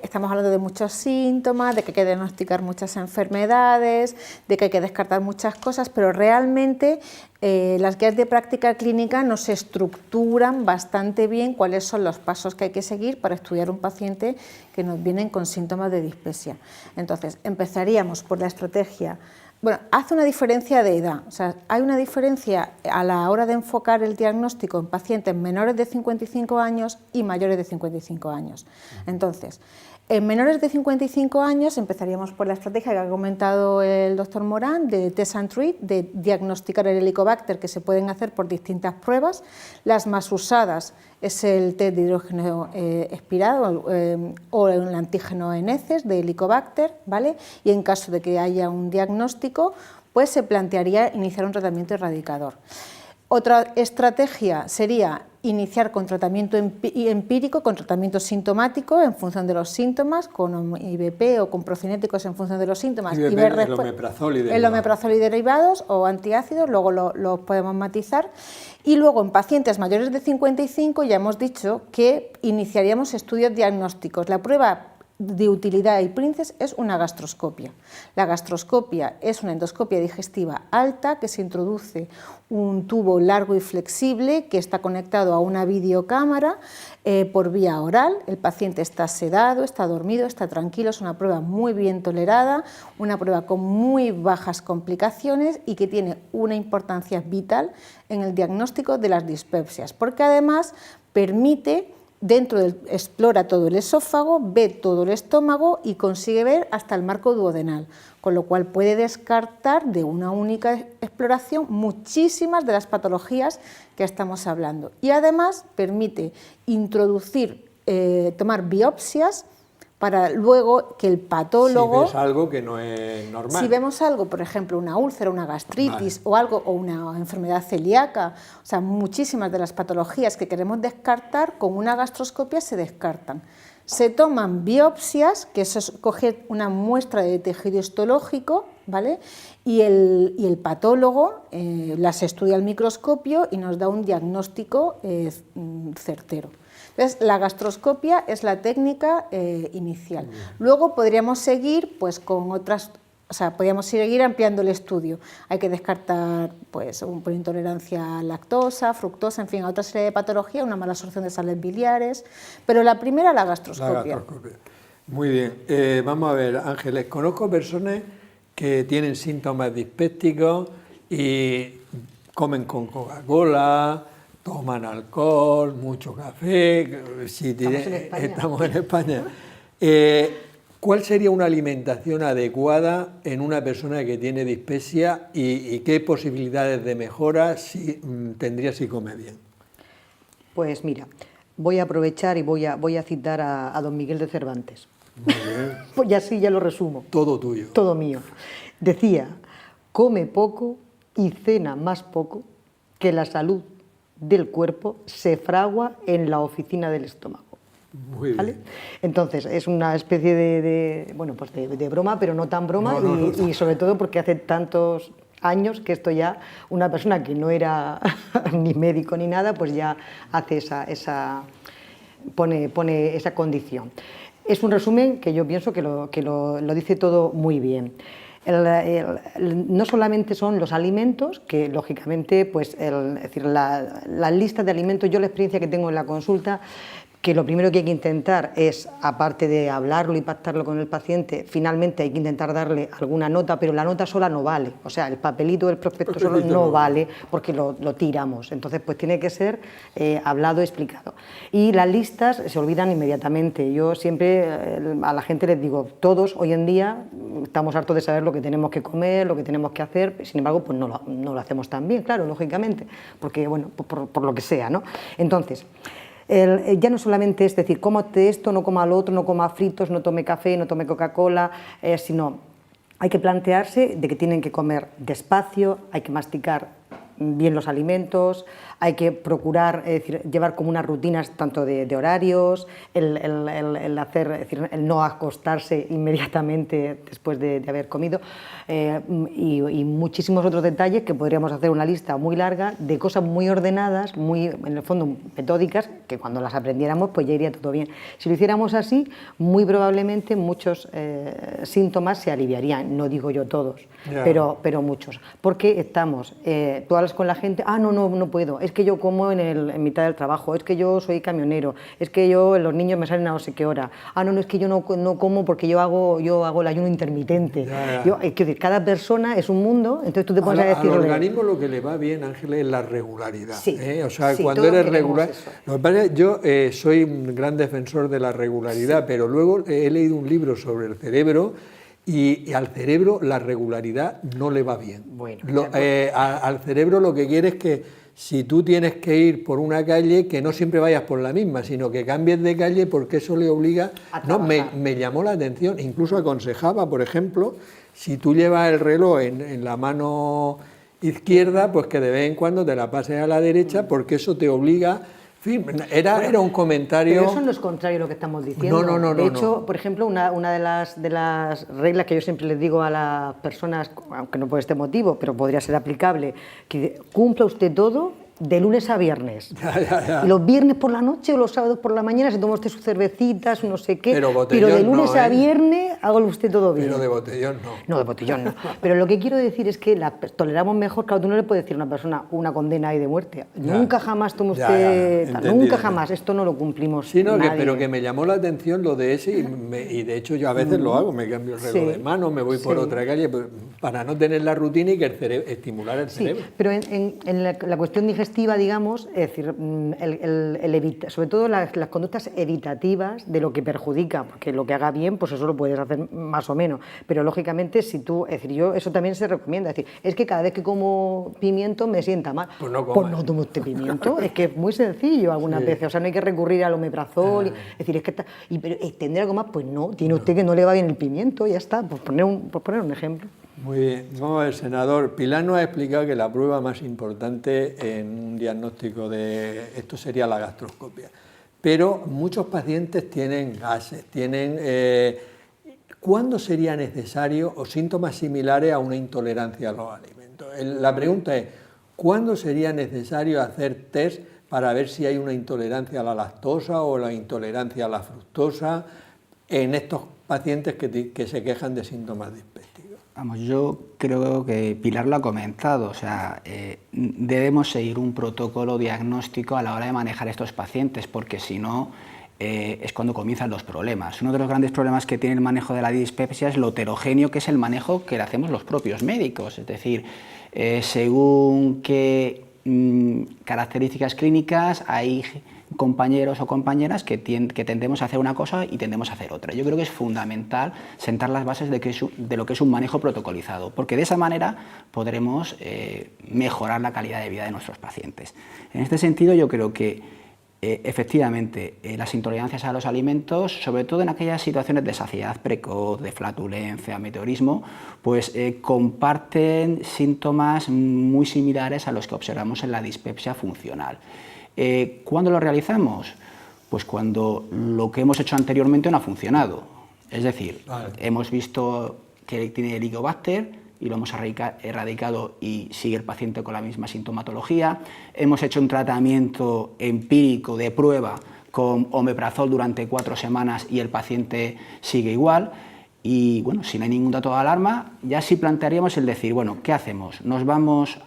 estamos hablando de muchos síntomas, de que hay que diagnosticar muchas enfermedades, de que hay que descartar muchas cosas, pero realmente las guías de práctica clínica nos estructuran bastante bien cuáles son los pasos que hay que seguir para estudiar un paciente que nos viene con síntomas de dispepsia. Entonces, empezaríamos por la estrategia. Bueno, hace una diferencia de edad, o sea, hay una diferencia a la hora de enfocar el diagnóstico en pacientes menores de 55 años y mayores de 55 años. Entonces, en menores de 55 años empezaríamos por la estrategia que ha comentado el doctor Morán, de test and treat, de diagnosticar el Helicobacter, que se pueden hacer por distintas pruebas. Las más usadas es el test de hidrógeno expirado o el antígeno en heces de Helicobacter, ¿vale? Y en caso de que haya un diagnóstico, pues se plantearía iniciar un tratamiento erradicador. Otra estrategia sería iniciar con tratamiento empírico, con tratamiento sintomático en función de los síntomas, con IVP o con procinéticos en función de los síntomas. IVP, y ver el omeprazol y derivados. El omeprazol y derivados o antiácidos, luego los podemos matizar. Y luego en pacientes mayores de 55 ya hemos dicho que iniciaríamos estudios diagnósticos. La prueba de utilidad y PRINCES es una gastroscopia. La gastroscopia es una endoscopia digestiva alta que se introduce un tubo largo y flexible que está conectado a una videocámara por vía oral. El paciente está sedado, está dormido, está tranquilo, es una prueba muy bien tolerada, una prueba con muy bajas complicaciones y que tiene una importancia vital en el diagnóstico de las dispepsias, porque además permite explora todo el esófago, ve todo el estómago y consigue ver hasta el marco duodenal, con lo cual puede descartar de una única exploración muchísimas de las patologías que estamos hablando. Y además permite introducir, tomar biopsias para luego que el patólogo... Si ves algo que no es normal. Si vemos algo, por ejemplo, una úlcera, una gastritis o algo, o una enfermedad celíaca, o sea, muchísimas de las patologías que queremos descartar, con una gastroscopia se descartan. Se toman biopsias, que eso es coger una muestra de tejido histológico, ¿vale? Y el patólogo las estudia al microscopio y nos da un diagnóstico certero. Entonces, la gastroscopia es la técnica inicial. Luego podríamos seguir pues, con otras, o sea, podríamos seguir ampliando el estudio. Hay que descartar pues, por intolerancia a lactosa, fructosa, en fin, a otra serie de patologías, una mala absorción de sales biliares, pero la primera, la gastroscopia. La gastroscopia. Muy bien. Vamos a ver, Ángeles, conozco personas que tienen síntomas dispépticos y comen con Coca-Cola, toman alcohol, mucho café. Estamos en España. ¿Cuál sería una alimentación adecuada en una persona que tiene dispepsia y qué posibilidades de mejora tendría si come bien? Pues mira, voy a aprovechar y voy a citar a don Miguel de Cervantes. Muy bien. Pues ya sí, ya lo resumo. Todo tuyo. Todo mío. Decía, come poco y cena más poco, que la salud del cuerpo se fragua en la oficina del estómago. Muy bien. ¿Vale? Entonces, es una especie de broma, pero no tan broma, y sobre todo porque hace tantos años que esto ya, una persona que no era ni médico ni nada, pues ya hace pone esa condición. Es un resumen que yo pienso que lo dice todo muy bien. No solamente son los alimentos, que lógicamente, pues, es decir, la lista de alimentos, yo la experiencia que tengo en la consulta, que lo primero que hay que intentar es, aparte de hablarlo y pactarlo con el paciente, finalmente hay que intentar darle alguna nota, pero la nota sola no vale, o sea, el papelito del prospecto solo no vale porque lo tiramos, entonces pues tiene que ser hablado, explicado. Y las listas se olvidan inmediatamente. Yo siempre a la gente les digo, todos hoy en día estamos hartos de saber lo que tenemos que comer, lo que tenemos que hacer, sin embargo pues no lo hacemos tan bien, claro, lógicamente, porque bueno, por lo que sea, ¿no? Entonces, ya no solamente es decir, cómate esto, no coma lo otro, no coma fritos, no tome café, no tome Coca-Cola, sino hay que plantearse de que tienen que comer despacio, hay que masticar bien los alimentos, hay que procurar llevar como unas rutinas tanto de horarios, el hacer, es decir, el no acostarse inmediatamente después de haber comido y muchísimos otros detalles que podríamos hacer una lista muy larga de cosas muy ordenadas, muy en el fondo metódicas, que cuando las aprendiéramos pues ya iría todo bien. Si lo hiciéramos así, muy probablemente muchos síntomas se aliviarían, no digo yo todos, pero muchos, porque estamos, tú hablas con la gente, no puedo, es que yo como en mitad del trabajo, es que yo soy camionero, es que los niños me salen a no sé qué hora, no, es que yo no como porque yo hago el ayuno intermitente. Es decir, cada persona es un mundo, entonces tú te pones a decirle... Al organismo lo que le va bien, Ángeles, es la regularidad. Sí, o sea, sí, cuando eres regular... Lo que pasa es que yo soy un gran defensor de la regularidad, pero luego he leído un libro sobre el cerebro y al cerebro la regularidad no le va bien. Bueno, al cerebro lo que quiere es que si tú tienes que ir por una calle, que no siempre vayas por la misma, sino que cambies de calle porque eso le obliga... No, me llamó la atención, incluso aconsejaba, por ejemplo, si tú llevas el reloj en la mano izquierda, pues que de vez en cuando te la pases a la derecha porque eso te obliga... En fin, era un comentario... Pero eso no es contrario a lo que estamos diciendo. No. De hecho, por ejemplo, una de las reglas que yo siempre les digo a las personas, aunque no por este motivo, pero podría ser aplicable, que cumpla usted todo de lunes a viernes. Y los viernes por la noche o los sábados por la mañana se toma usted sus cervecitas, no sé qué, pero de lunes a viernes hágalo usted todo bien. Pero de botellón no. No, de botellón no. Pero lo que quiero decir es que toleramos mejor, claro, tú no le puedes decir a una persona una condena ahí de muerte. Nunca jamás tome usted... nunca jamás, esto no lo cumplimos nadie. Pero que me llamó la atención lo de ese y de hecho yo a veces lo hago, me cambio el reloj de mano, me voy por otra calle para no tener la rutina y que estimular el cerebro. Pero en la cuestión digestiva, digamos, es decir, sobre todo las conductas evitativas de lo que perjudica, porque lo que haga bien, pues eso lo puedes hacer más o menos, pero lógicamente si tú, es decir, eso también se recomienda, es decir, es que cada vez que como pimiento me sienta mal, pues no tome usted pimiento, es que es muy sencillo algunas veces, o sea, no hay que recurrir al omeprazol, es decir, es que pero ¿tendrá algo más? Pues no, tiene usted que no le va bien el pimiento, ya está, por poner un ejemplo. Muy bien, vamos a ver, senador. Pilar nos ha explicado que la prueba más importante en un diagnóstico de esto sería la gastroscopia, pero muchos pacientes tienen gases, ¿cuándo sería necesario o síntomas similares a una intolerancia a los alimentos? La pregunta es, ¿cuándo sería necesario hacer test para ver si hay una intolerancia a la lactosa o la intolerancia a la fructosa en estos pacientes que se quejan de síntomas dispépticos? Vamos, yo creo que Pilar lo ha comentado, o sea, debemos seguir un protocolo diagnóstico a la hora de manejar estos pacientes, porque si no, es cuando comienzan los problemas. Uno de los grandes problemas que tiene el manejo de la dispepsia es lo heterogéneo que es el manejo que le hacemos los propios médicos, es decir, según qué características clínicas hay compañeros o compañeras que tendemos a hacer una cosa y tendemos a hacer otra. Yo creo que es fundamental sentar las bases de lo que es un manejo protocolizado, porque de esa manera podremos mejorar la calidad de vida de nuestros pacientes. En este sentido, yo creo que efectivamente las intolerancias a los alimentos, sobre todo en aquellas situaciones de saciedad precoz, de flatulencia, meteorismo, pues comparten síntomas muy similares a los que observamos en la dispepsia funcional. ¿Cuándo lo realizamos? Pues cuando lo que hemos hecho anteriormente no ha funcionado. Es decir, hemos visto que tiene Helicobacter y lo hemos erradicado y sigue el paciente con la misma sintomatología. Hemos hecho un tratamiento empírico de prueba con omeprazol durante 4 semanas y el paciente sigue igual. Y bueno, si no hay ningún dato de alarma, ya sí plantearíamos el decir, bueno, ¿qué hacemos? ¿Nos vamos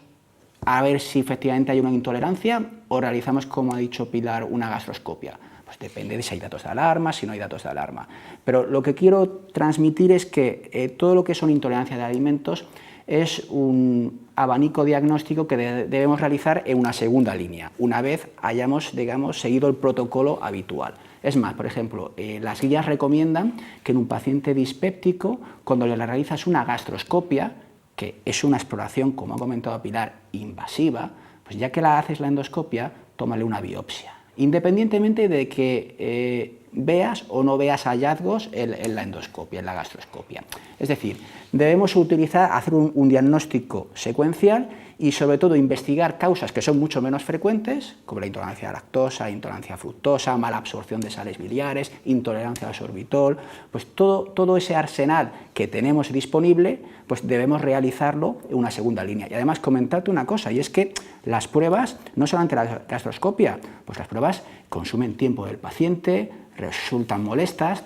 a ver si efectivamente hay una intolerancia o realizamos, como ha dicho Pilar, una gastroscopia? Pues depende de si hay datos de alarma, si no hay datos de alarma. Pero lo que quiero transmitir es que todo lo que son intolerancias de alimentos es un abanico diagnóstico que debemos realizar en una segunda línea, una vez hayamos, digamos, seguido el protocolo habitual. Es más, por ejemplo, las guías recomiendan que en un paciente dispéptico, cuando le realizas una gastroscopia, que es una exploración, como ha comentado Pilar, invasiva, pues ya que la haces la endoscopia, tómale una biopsia, independientemente de que veas o no veas hallazgos en la endoscopia, en la gastroscopia. Es decir, debemos hacer un diagnóstico secuencial y sobre todo investigar causas que son mucho menos frecuentes, como la intolerancia a lactosa, intolerancia a fructosa, mala absorción de sales biliares, intolerancia al sorbitol, pues todo ese arsenal que tenemos disponible, pues debemos realizarlo en una segunda línea. Y además comentarte una cosa, y es que las pruebas, no solamente la gastroscopia, pues las pruebas consumen tiempo del paciente, resultan molestas.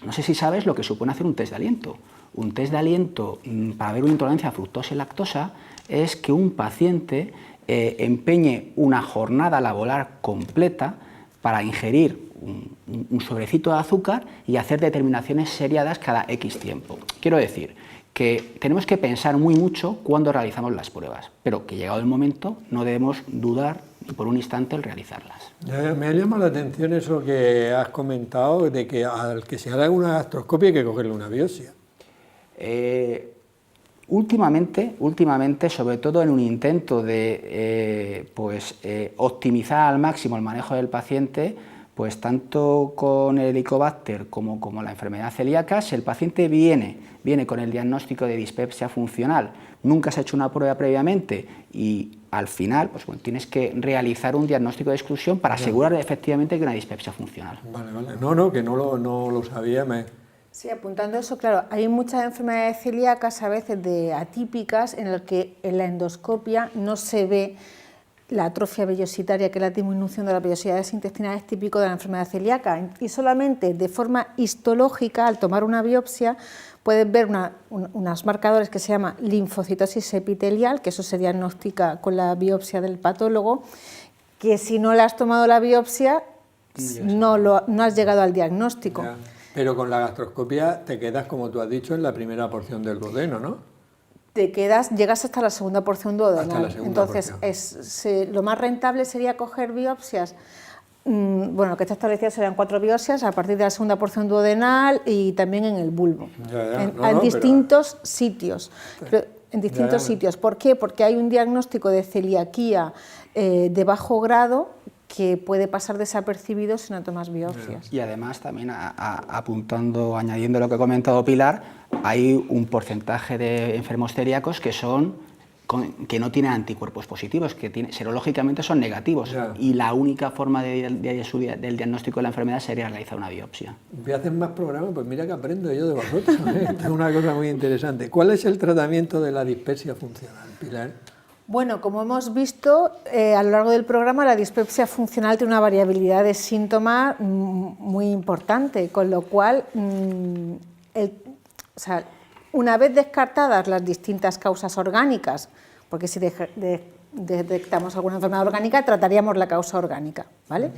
No sé si sabes lo que supone hacer un test de aliento. Un test de aliento para ver una intolerancia a fructosa y lactosa es que un paciente empeñe una jornada laboral completa para ingerir un sobrecito de azúcar y hacer determinaciones seriadas cada X tiempo. Quiero decir que tenemos que pensar muy mucho cuando realizamos las pruebas, pero que llegado el momento no debemos dudar ni por un instante en realizarlas. Me ha llamado la atención eso que has comentado, de que al que se haga una gastroscopia hay que cogerle una biopsia. Últimamente, sobre todo en un intento de optimizar al máximo el manejo del paciente, pues tanto con el Helicobacter como la enfermedad celíaca, si el paciente viene con el diagnóstico de dispepsia funcional, nunca se ha hecho una prueba previamente y al final pues, bueno, tienes que realizar un diagnóstico de exclusión para asegurar efectivamente que hay una dispepsia funcional. Vale. No, que no lo sabía. Sí, apuntando eso, claro, hay muchas enfermedades celíacas, a veces atípicas, en las que en la endoscopia no se ve la atrofia vellositaria, que es la disminución de las vellosidades intestinales típico de la enfermedad celíaca, y solamente de forma histológica, al tomar una biopsia, puedes ver unos marcadores que se llama linfocitosis epitelial, que eso se diagnostica con la biopsia del patólogo, que si no le has tomado la biopsia, no has llegado al diagnóstico. Ya. Pero con la gastroscopia te quedas, como tú has dicho, en la primera porción del duodeno, ¿no? Llegas hasta la segunda porción duodenal. Entonces, porción. Lo más rentable sería coger biopsias. Bueno, que está establecido serían 4 biopsias a partir de la segunda porción duodenal y también en el bulbo. En distintos sitios. Sitios. ¿Por qué? Porque hay un diagnóstico de celiaquía de bajo grado que puede pasar desapercibido si no tomas biopsias. Y además también añadiendo lo que ha comentado Pilar, hay un porcentaje de enfermos celíacos que no tienen anticuerpos positivos, que serológicamente son negativos, y la única forma del diagnóstico de la enfermedad sería realizar una biopsia. Voy a hacer más programas, pues mira que aprendo yo de vosotros, es una cosa muy interesante. ¿Cuál es el tratamiento de la dispepsia funcional, Pilar? Bueno, como hemos visto a lo largo del programa, la dispepsia funcional tiene una variabilidad de síntomas muy importante, con lo cual, una vez descartadas las distintas causas orgánicas, porque si detectamos alguna enfermedad orgánica, trataríamos la causa orgánica, ¿vale?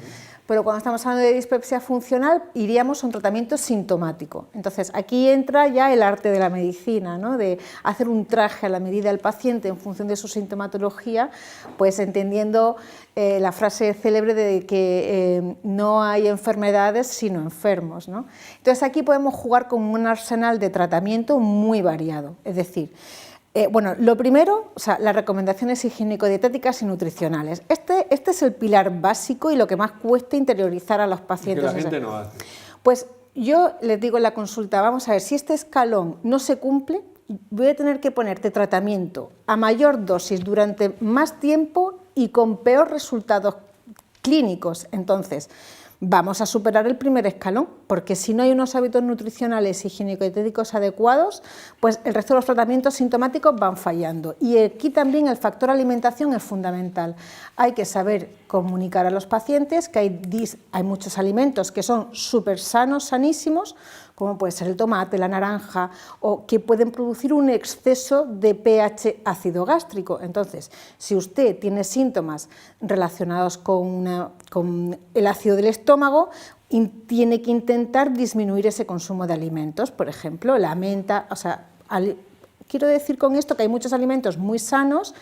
Pero cuando estamos hablando de dispepsia funcional, iríamos a un tratamiento sintomático. Entonces, aquí entra ya el arte de la medicina, ¿no? De hacer un traje a la medida del paciente en función de su sintomatología, pues entendiendo la frase célebre de que no hay enfermedades sino enfermos, ¿no? Entonces, aquí podemos jugar con un arsenal de tratamiento muy variado, es decir, lo primero, las recomendaciones higiénico-dietéticas y nutricionales. Este es el pilar básico y lo que más cuesta interiorizar a los pacientes. Que la gente no hace. Pues yo les digo en la consulta, vamos a ver, si este escalón no se cumple, voy a tener que ponerte tratamiento a mayor dosis durante más tiempo y con peor resultados clínicos. Entonces, vamos a superar el primer escalón, porque si no hay unos hábitos nutricionales y higiénico-dietéticos adecuados, pues el resto de los tratamientos sintomáticos van fallando. Y aquí también el factor alimentación es fundamental. Hay que saber comunicar a los pacientes que hay muchos alimentos que son súper sanos, sanísimos, como puede ser el tomate, la naranja, o que pueden producir un exceso de pH ácido gástrico. Entonces, si usted tiene síntomas relacionados con el ácido del estómago, tiene que intentar disminuir ese consumo de alimentos, por ejemplo, la menta. O sea, quiero decir con esto que hay muchos alimentos muy sanos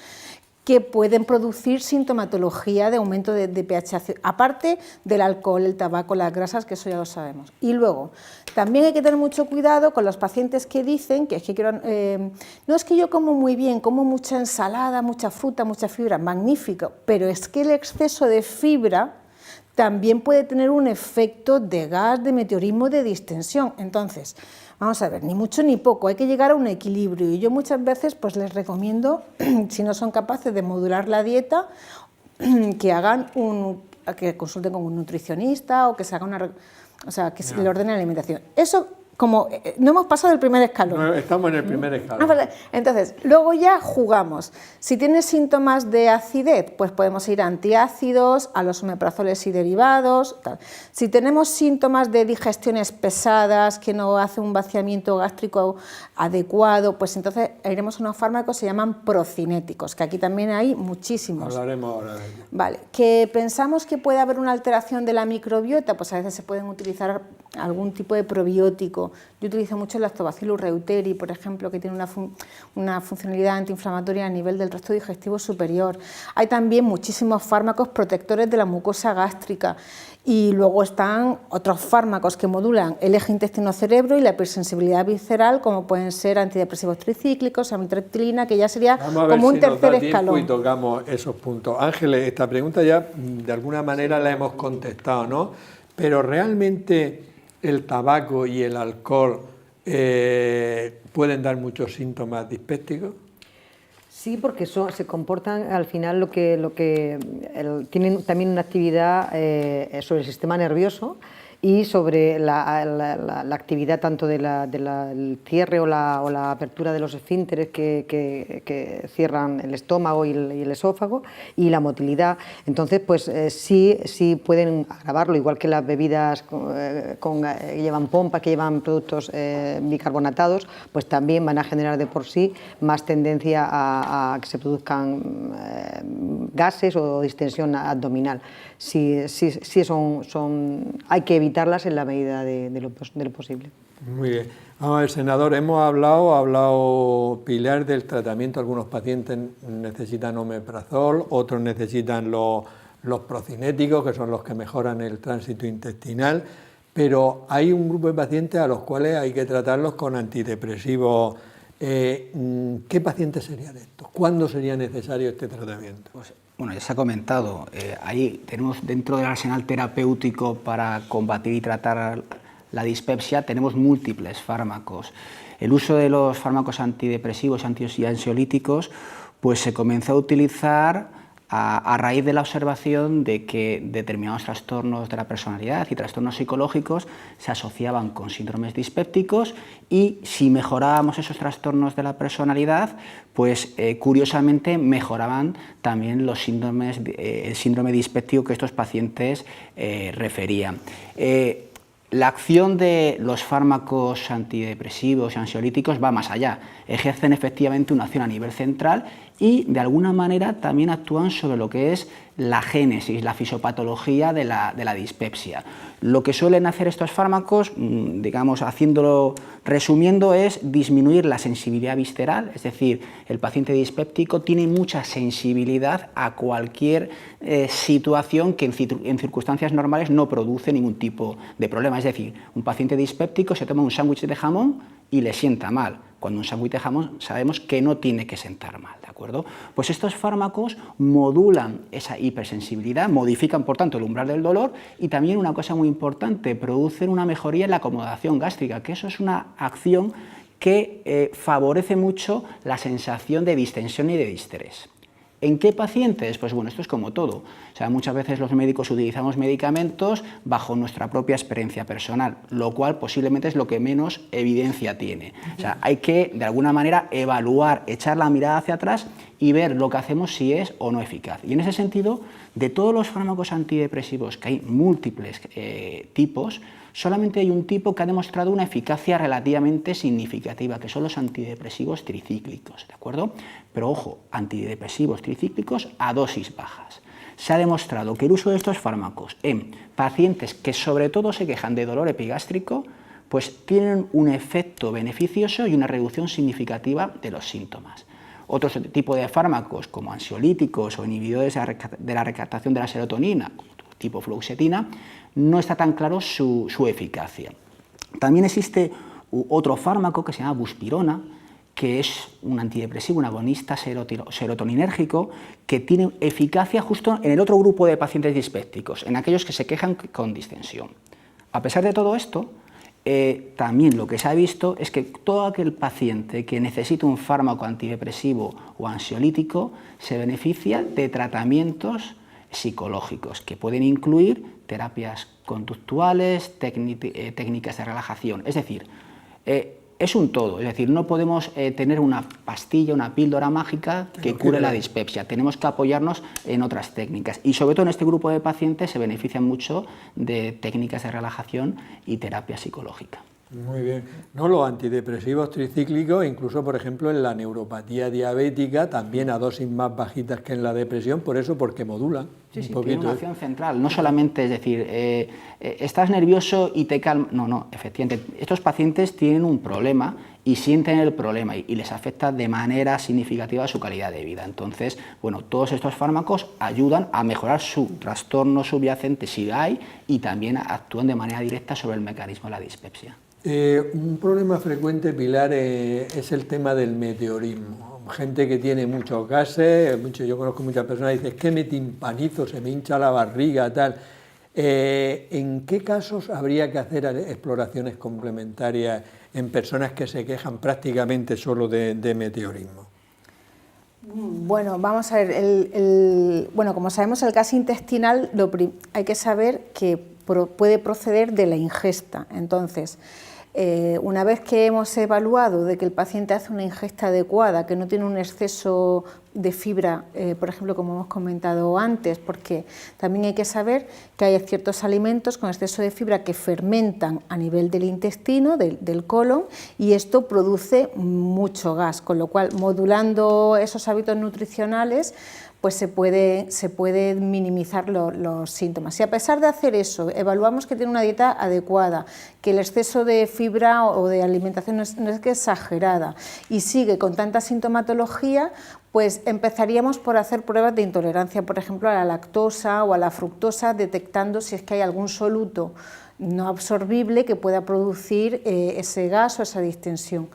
que pueden producir sintomatología de aumento de pH ácido, aparte del alcohol, el tabaco, las grasas, que eso ya lo sabemos. Y luego, también hay que tener mucho cuidado con los pacientes que dicen que es que quiero, no es que yo como muy bien, como mucha ensalada, mucha fruta, mucha fibra, magnífico, pero es que el exceso de fibra también puede tener un efecto de gas, de meteorismo, de distensión. Entonces, vamos a ver, ni mucho ni poco, hay que llegar a un equilibrio, y yo muchas veces pues les recomiendo, si no son capaces de modular la dieta, que consulten con un nutricionista o que se haga que se le ordene la alimentación. Eso, como no hemos pasado el primer escalón. No, estamos en el primer escalón. Entonces, luego ya jugamos. Si tienes síntomas de acidez, pues podemos ir a antiácidos, a los omeprazoles y derivados, tal. Si tenemos síntomas de digestiones pesadas, que no hace un vaciamiento gástrico adecuado, pues entonces iremos a unos fármacos que se llaman procinéticos, que aquí también hay muchísimos. Hablaremos ahora de ello. Vale, que pensamos que puede haber una alteración de la microbiota, pues a veces se pueden utilizar algún tipo de probiótico. Yo utilizo mucho el Lactobacillus reuteri, por ejemplo, que tiene una funcionalidad antiinflamatoria a nivel del tracto digestivo superior. Hay también muchísimos fármacos protectores de la mucosa gástrica, y luego están otros fármacos que modulan el eje intestino-cerebro y la hipersensibilidad visceral, como pueden ser antidepresivos tricíclicos, amitriptilina, que ya sería como un tercer escalón. Y tocamos esos puntos. Ángeles, esta pregunta ya de alguna manera la hemos contestado, ¿no? Pero realmente el tabaco y el alcohol pueden dar muchos síntomas dispépticos. Sí, porque se comportan al final tienen también una actividad sobre el sistema nervioso y sobre la actividad tanto del cierre o la apertura de los esfínteres que cierran el estómago y el esófago, y la motilidad. Entonces, pues sí pueden agravarlo, igual que las bebidas que llevan pompa, que llevan productos bicarbonatados, pues también van a generar de por sí más tendencia a que se produzcan gases o distensión abdominal. Sí hay que evitarlas en la medida de lo posible. Muy bien. Vamos a ver, senador, ha hablado Pilar del tratamiento. Algunos pacientes necesitan omeprazol, otros necesitan los procinéticos, que son los que mejoran el tránsito intestinal, pero hay un grupo de pacientes a los cuales hay que tratarlos con antidepresivos. ¿Qué pacientes serían estos? ¿Cuándo sería necesario este tratamiento? Pues, bueno, ya se ha comentado, ahí tenemos dentro del arsenal terapéutico para combatir y tratar la dispepsia, tenemos múltiples fármacos. El uso de los fármacos antidepresivos y ansiolíticos pues se comenzó a utilizar a raíz de la observación de que determinados trastornos de la personalidad y trastornos psicológicos se asociaban con síndromes dispépticos, y si mejorábamos esos trastornos de la personalidad, pues curiosamente mejoraban también los síndromes, el síndrome dispéptico que estos pacientes referían. La acción de los fármacos antidepresivos y ansiolíticos va más allá, ejercen efectivamente una acción a nivel central y de alguna manera también actúan sobre lo que es la génesis, la fisiopatología de la dispepsia. Lo que suelen hacer estos fármacos, digamos, resumiendo, es disminuir la sensibilidad visceral, es decir, el paciente dispéptico tiene mucha sensibilidad a cualquier situación que en circunstancias normales no produce ningún tipo de problema. Es decir, un paciente dispéptico se toma un sándwich de jamón y le sienta mal, cuando un sándwich de jamón sabemos que no tiene que sentar mal, ¿de acuerdo? Pues estos fármacos modulan esa hipersensibilidad, modifican por tanto el umbral del dolor, y también una cosa muy importante, producen una mejoría en la acomodación gástrica, que eso es una acción que favorece mucho la sensación de distensión y de distrés. ¿En qué pacientes? Pues bueno, esto es como todo. O sea, muchas veces los médicos utilizamos medicamentos bajo nuestra propia experiencia personal, lo cual posiblemente es lo que menos evidencia tiene. O sea, hay que, de alguna manera, evaluar, echar la mirada hacia atrás y ver lo que hacemos si es o no eficaz. Y en ese sentido, de todos los fármacos antidepresivos, que hay múltiples tipos, solamente hay un tipo que ha demostrado una eficacia relativamente significativa, que son los antidepresivos tricíclicos, ¿de acuerdo? Pero ojo, antidepresivos tricíclicos a dosis bajas. Se ha demostrado que el uso de estos fármacos en pacientes que sobre todo se quejan de dolor epigástrico, pues tienen un efecto beneficioso y una reducción significativa de los síntomas. Otro tipo de fármacos, como ansiolíticos o inhibidores de la recaptación de la serotonina, tipo fluoxetina, no está tan claro su eficacia. También existe otro fármaco que se llama buspirona, que es un antidepresivo, un agonista serotoninérgico, que tiene eficacia justo en el otro grupo de pacientes dispépticos, en aquellos que se quejan con distensión. A pesar de todo esto, también lo que se ha visto es que todo aquel paciente que necesita un fármaco antidepresivo o ansiolítico se beneficia de tratamientos psicológicos que pueden incluir terapias conductuales, técnicas de relajación. Es decir, es un todo, es decir, no podemos tener una pastilla, una píldora mágica que cure la dispepsia, tenemos que apoyarnos en otras técnicas y sobre todo en este grupo de pacientes se benefician mucho de técnicas de relajación y terapia psicológica. Muy bien. No, los antidepresivos tricíclicos, incluso por ejemplo en la neuropatía diabética, también a dosis más bajitas que en la depresión, por eso, porque modulan un poquito. Tiene una acción central, no solamente es decir, estás nervioso y te calma, no, efectivamente, estos pacientes tienen un problema y sienten el problema y les afecta de manera significativa su calidad de vida. Entonces, bueno, todos estos fármacos ayudan a mejorar su trastorno subyacente si hay y también actúan de manera directa sobre el mecanismo de la dispepsia. Un problema frecuente, Pilar, es el tema del meteorismo. Gente que tiene muchos gases, yo conozco muchas personas que dicen, es que me timpanizo, se me hincha la barriga, tal. ¿En qué casos habría que hacer exploraciones complementarias en personas que se quejan prácticamente solo de meteorismo? Bueno, vamos a ver, bueno, como sabemos el gas intestinal hay que saber que puede proceder de la ingesta. Entonces, una vez que hemos evaluado de que el paciente hace una ingesta adecuada, que no tiene un exceso de fibra, por ejemplo, como hemos comentado antes, porque también hay que saber que hay ciertos alimentos con exceso de fibra que fermentan a nivel del intestino, del colon, y esto produce mucho gas, con lo cual, modulando esos hábitos nutricionales, pues se puede minimizar los síntomas. Si a pesar de hacer eso evaluamos que tiene una dieta adecuada, que el exceso de fibra o de alimentación no es que exagerada y sigue con tanta sintomatología, pues empezaríamos por hacer pruebas de intolerancia, por ejemplo, a la lactosa o a la fructosa, detectando si es que hay algún soluto no absorbible que pueda producir ese gas o esa distensión.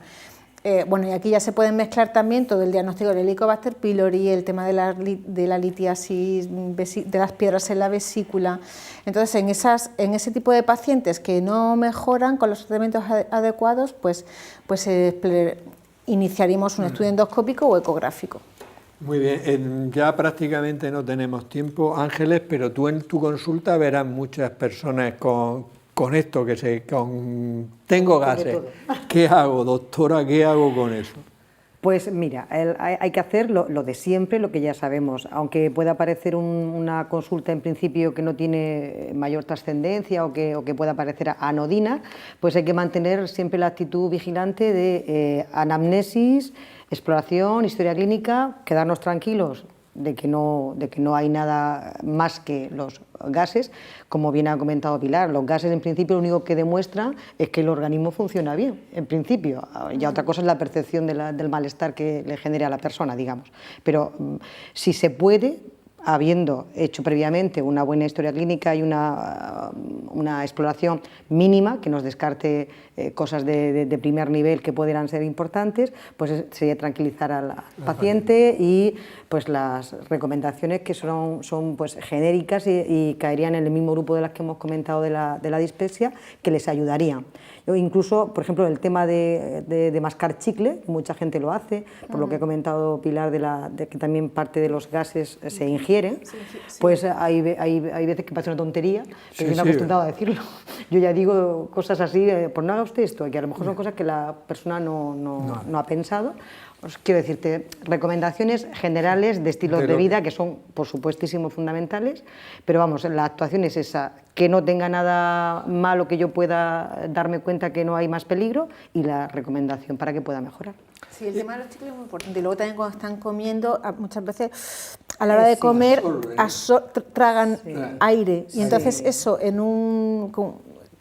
Bueno, y aquí ya se pueden mezclar también todo el diagnóstico del Helicobacter pylori, el tema de la litiasis, de las piedras en la vesícula. Entonces, en ese tipo de pacientes que no mejoran con los tratamientos adecuados, pues iniciaríamos un estudio endoscópico o ecográfico. Muy bien, ya prácticamente no tenemos tiempo, Ángeles, pero tú en tu consulta verás muchas personas con esto, tengo gases. ¿Qué hago, doctora? ¿Qué hago con eso? Pues mira, hay que hacer lo de siempre, lo que ya sabemos. Aunque pueda parecer una consulta en principio que no tiene mayor trascendencia o que pueda parecer anodina, pues hay que mantener siempre la actitud vigilante de anamnesis, exploración, historia clínica, quedarnos tranquilos de que no hay nada más que los gases. Como bien ha comentado Pilar, los gases en principio lo único que demuestran es que el organismo funciona bien, en principio. Ya otra cosa es la percepción del malestar que le genera a la persona, digamos. Pero si se puede, habiendo hecho previamente una buena historia clínica y una exploración mínima que nos descarte cosas de primer nivel que pudieran ser importantes, pues sería tranquilizar al paciente y pues las recomendaciones que son pues genéricas y caerían en el mismo grupo de las que hemos comentado de la dispepsia, que les ayudarían. Incluso, por ejemplo, el tema de mascar chicle, mucha gente lo hace, por lo que ha comentado Pilar, de que también parte de los gases se ingiere. quieren, pues hay veces que parece una tontería, pero yo me he acostumbrado a decirlo. Yo ya digo cosas así, pues no haga usted esto, que a lo mejor son cosas que la persona no ha pensado. Os quiero decirte, recomendaciones generales de estilos de vida que son, por supuestísimo, fundamentales, pero vamos, la actuación es esa, que no tenga nada malo, que yo pueda darme cuenta que no hay más peligro, y la recomendación para que pueda mejorar. Sí, el tema de los chicles es muy importante. Y luego también cuando están comiendo, muchas veces a la hora de comer tragan aire, y entonces eso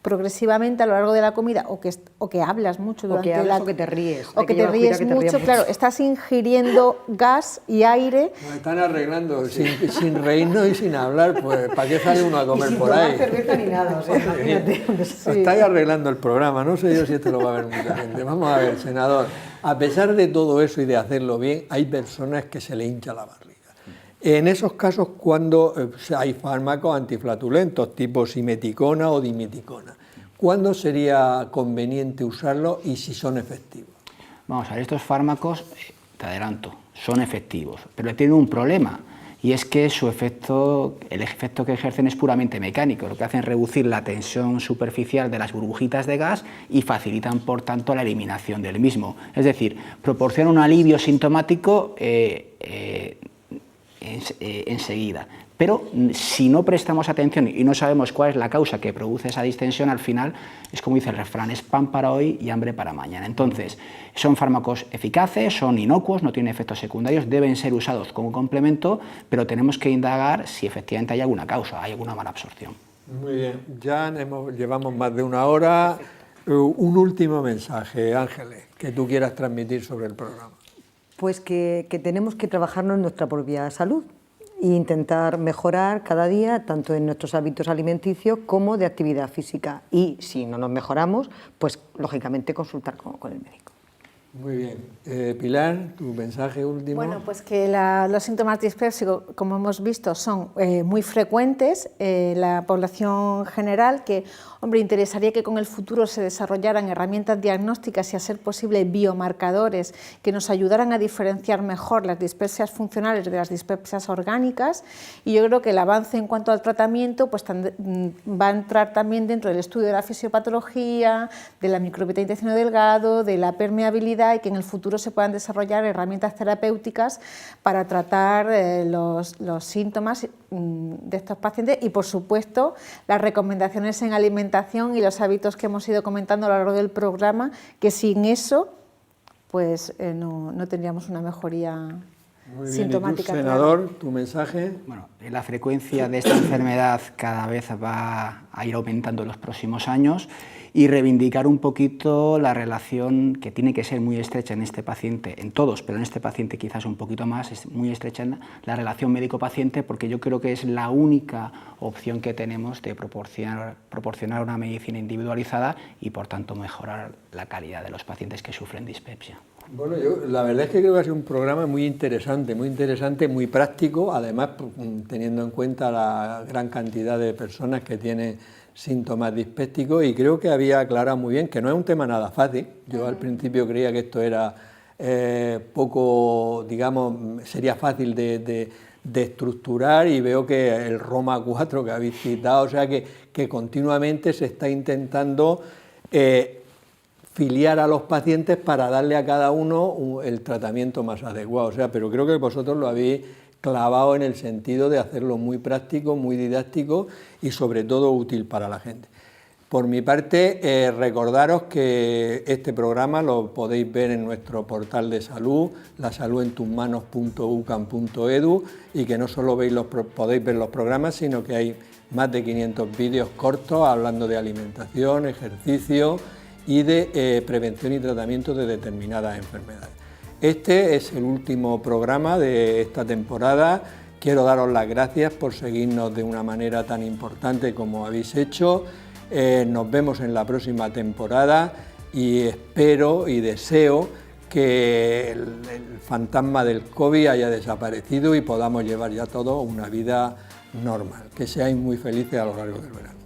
progresivamente a lo largo de la comida, o que hablas mucho durante o que te ríes. O que te ríes mucho, claro, estás ingiriendo gas y aire. Nos están arreglando, sin reírnos y sin hablar, pues ¿para qué sale uno a comer por ahí? Sin tomar cerveza ni nada, o sea, imagínate. Estáis arreglando el programa, no sé yo si esto lo va a ver mucha gente. Vamos a ver, senador, a pesar de todo eso y de hacerlo bien, hay personas que se le hincha la barriga. En esos casos, cuando hay fármacos antiflatulentos tipo simeticona o dimiticona, ¿cuándo sería conveniente usarlos y si son efectivos? Vamos a ver, estos fármacos, te adelanto, son efectivos, pero tienen un problema, y es que el efecto que ejercen es puramente mecánico. Lo que hacen es reducir la tensión superficial de las burbujitas de gas y facilitan, por tanto, la eliminación del mismo. Es decir, proporcionan un alivio sintomático enseguida, pero si no prestamos atención y no sabemos cuál es la causa que produce esa distensión, al final es como dice el refrán, es pan para hoy y hambre para mañana. Entonces, son fármacos eficaces, son inocuos, no tienen efectos secundarios, deben ser usados como complemento, pero tenemos que indagar si efectivamente hay alguna causa, hay alguna mala absorción. Muy bien, ya llevamos más de una hora. Un último mensaje, Ángeles, que tú quieras transmitir sobre el programa. Pues que tenemos que trabajarnos en nuestra propia salud e intentar mejorar cada día, tanto en nuestros hábitos alimenticios como de actividad física. Y si no nos mejoramos, pues lógicamente consultar con el médico. Muy bien. Pilar, tu mensaje último. Bueno, pues que los síntomas dispépsicos, como hemos visto, son muy frecuentes en la población general, que, hombre, interesaría que con el futuro se desarrollaran herramientas diagnósticas y, a ser posible, biomarcadores que nos ayudaran a diferenciar mejor las dispepsias funcionales de las dispepsias orgánicas, y yo creo que el avance en cuanto al tratamiento pues, va a entrar también dentro del estudio de la fisiopatología, de la microbiota de intestino delgado, de la permeabilidad, y que en el futuro se puedan desarrollar herramientas terapéuticas para tratar los síntomas de estos pacientes, y, por supuesto, las recomendaciones en alimentación y los hábitos que hemos ido comentando a lo largo del programa, que sin eso pues no tendríamos una mejoría sintomática. Muy bien. ¿Y tú, senador, tu mensaje? Bueno, la frecuencia de esta enfermedad cada vez va a ir aumentando en los próximos años, y reivindicar un poquito la relación que tiene que ser muy estrecha en este paciente, en todos, pero en este paciente quizás un poquito más, es muy estrecha la relación médico-paciente, porque yo creo que es la única opción que tenemos de proporcionar una medicina individualizada y, por tanto, mejorar la calidad de los pacientes que sufren dispepsia. Bueno, yo la verdad es que creo que ha sido un programa muy interesante, muy práctico, además teniendo en cuenta la gran cantidad de personas que tienen síntomas dispépticos, y creo que había aclarado muy bien que no es un tema nada fácil. Yo al principio creía que esto era poco, digamos, sería fácil de estructurar, y veo que el Roma 4 que habéis citado, o sea que continuamente se está intentando filiar a los pacientes para darle a cada uno el tratamiento más adecuado, o sea, pero creo que vosotros lo habéis clavado en el sentido de hacerlo muy práctico, muy didáctico y sobre todo útil para la gente. Por mi parte, recordaros que este programa lo podéis ver en nuestro portal de salud, lasaludentusmanos.ucam.edu, y que no solo podéis ver los programas, sino que hay más de 500 vídeos cortos hablando de alimentación, ejercicio y de prevención y tratamiento de determinadas enfermedades. Este es el último programa de esta temporada. Quiero daros las gracias por seguirnos de una manera tan importante como habéis hecho. Nos vemos en la próxima temporada, y espero y deseo que el fantasma del COVID haya desaparecido y podamos llevar ya todos una vida normal. Que seáis muy felices a lo largo del verano.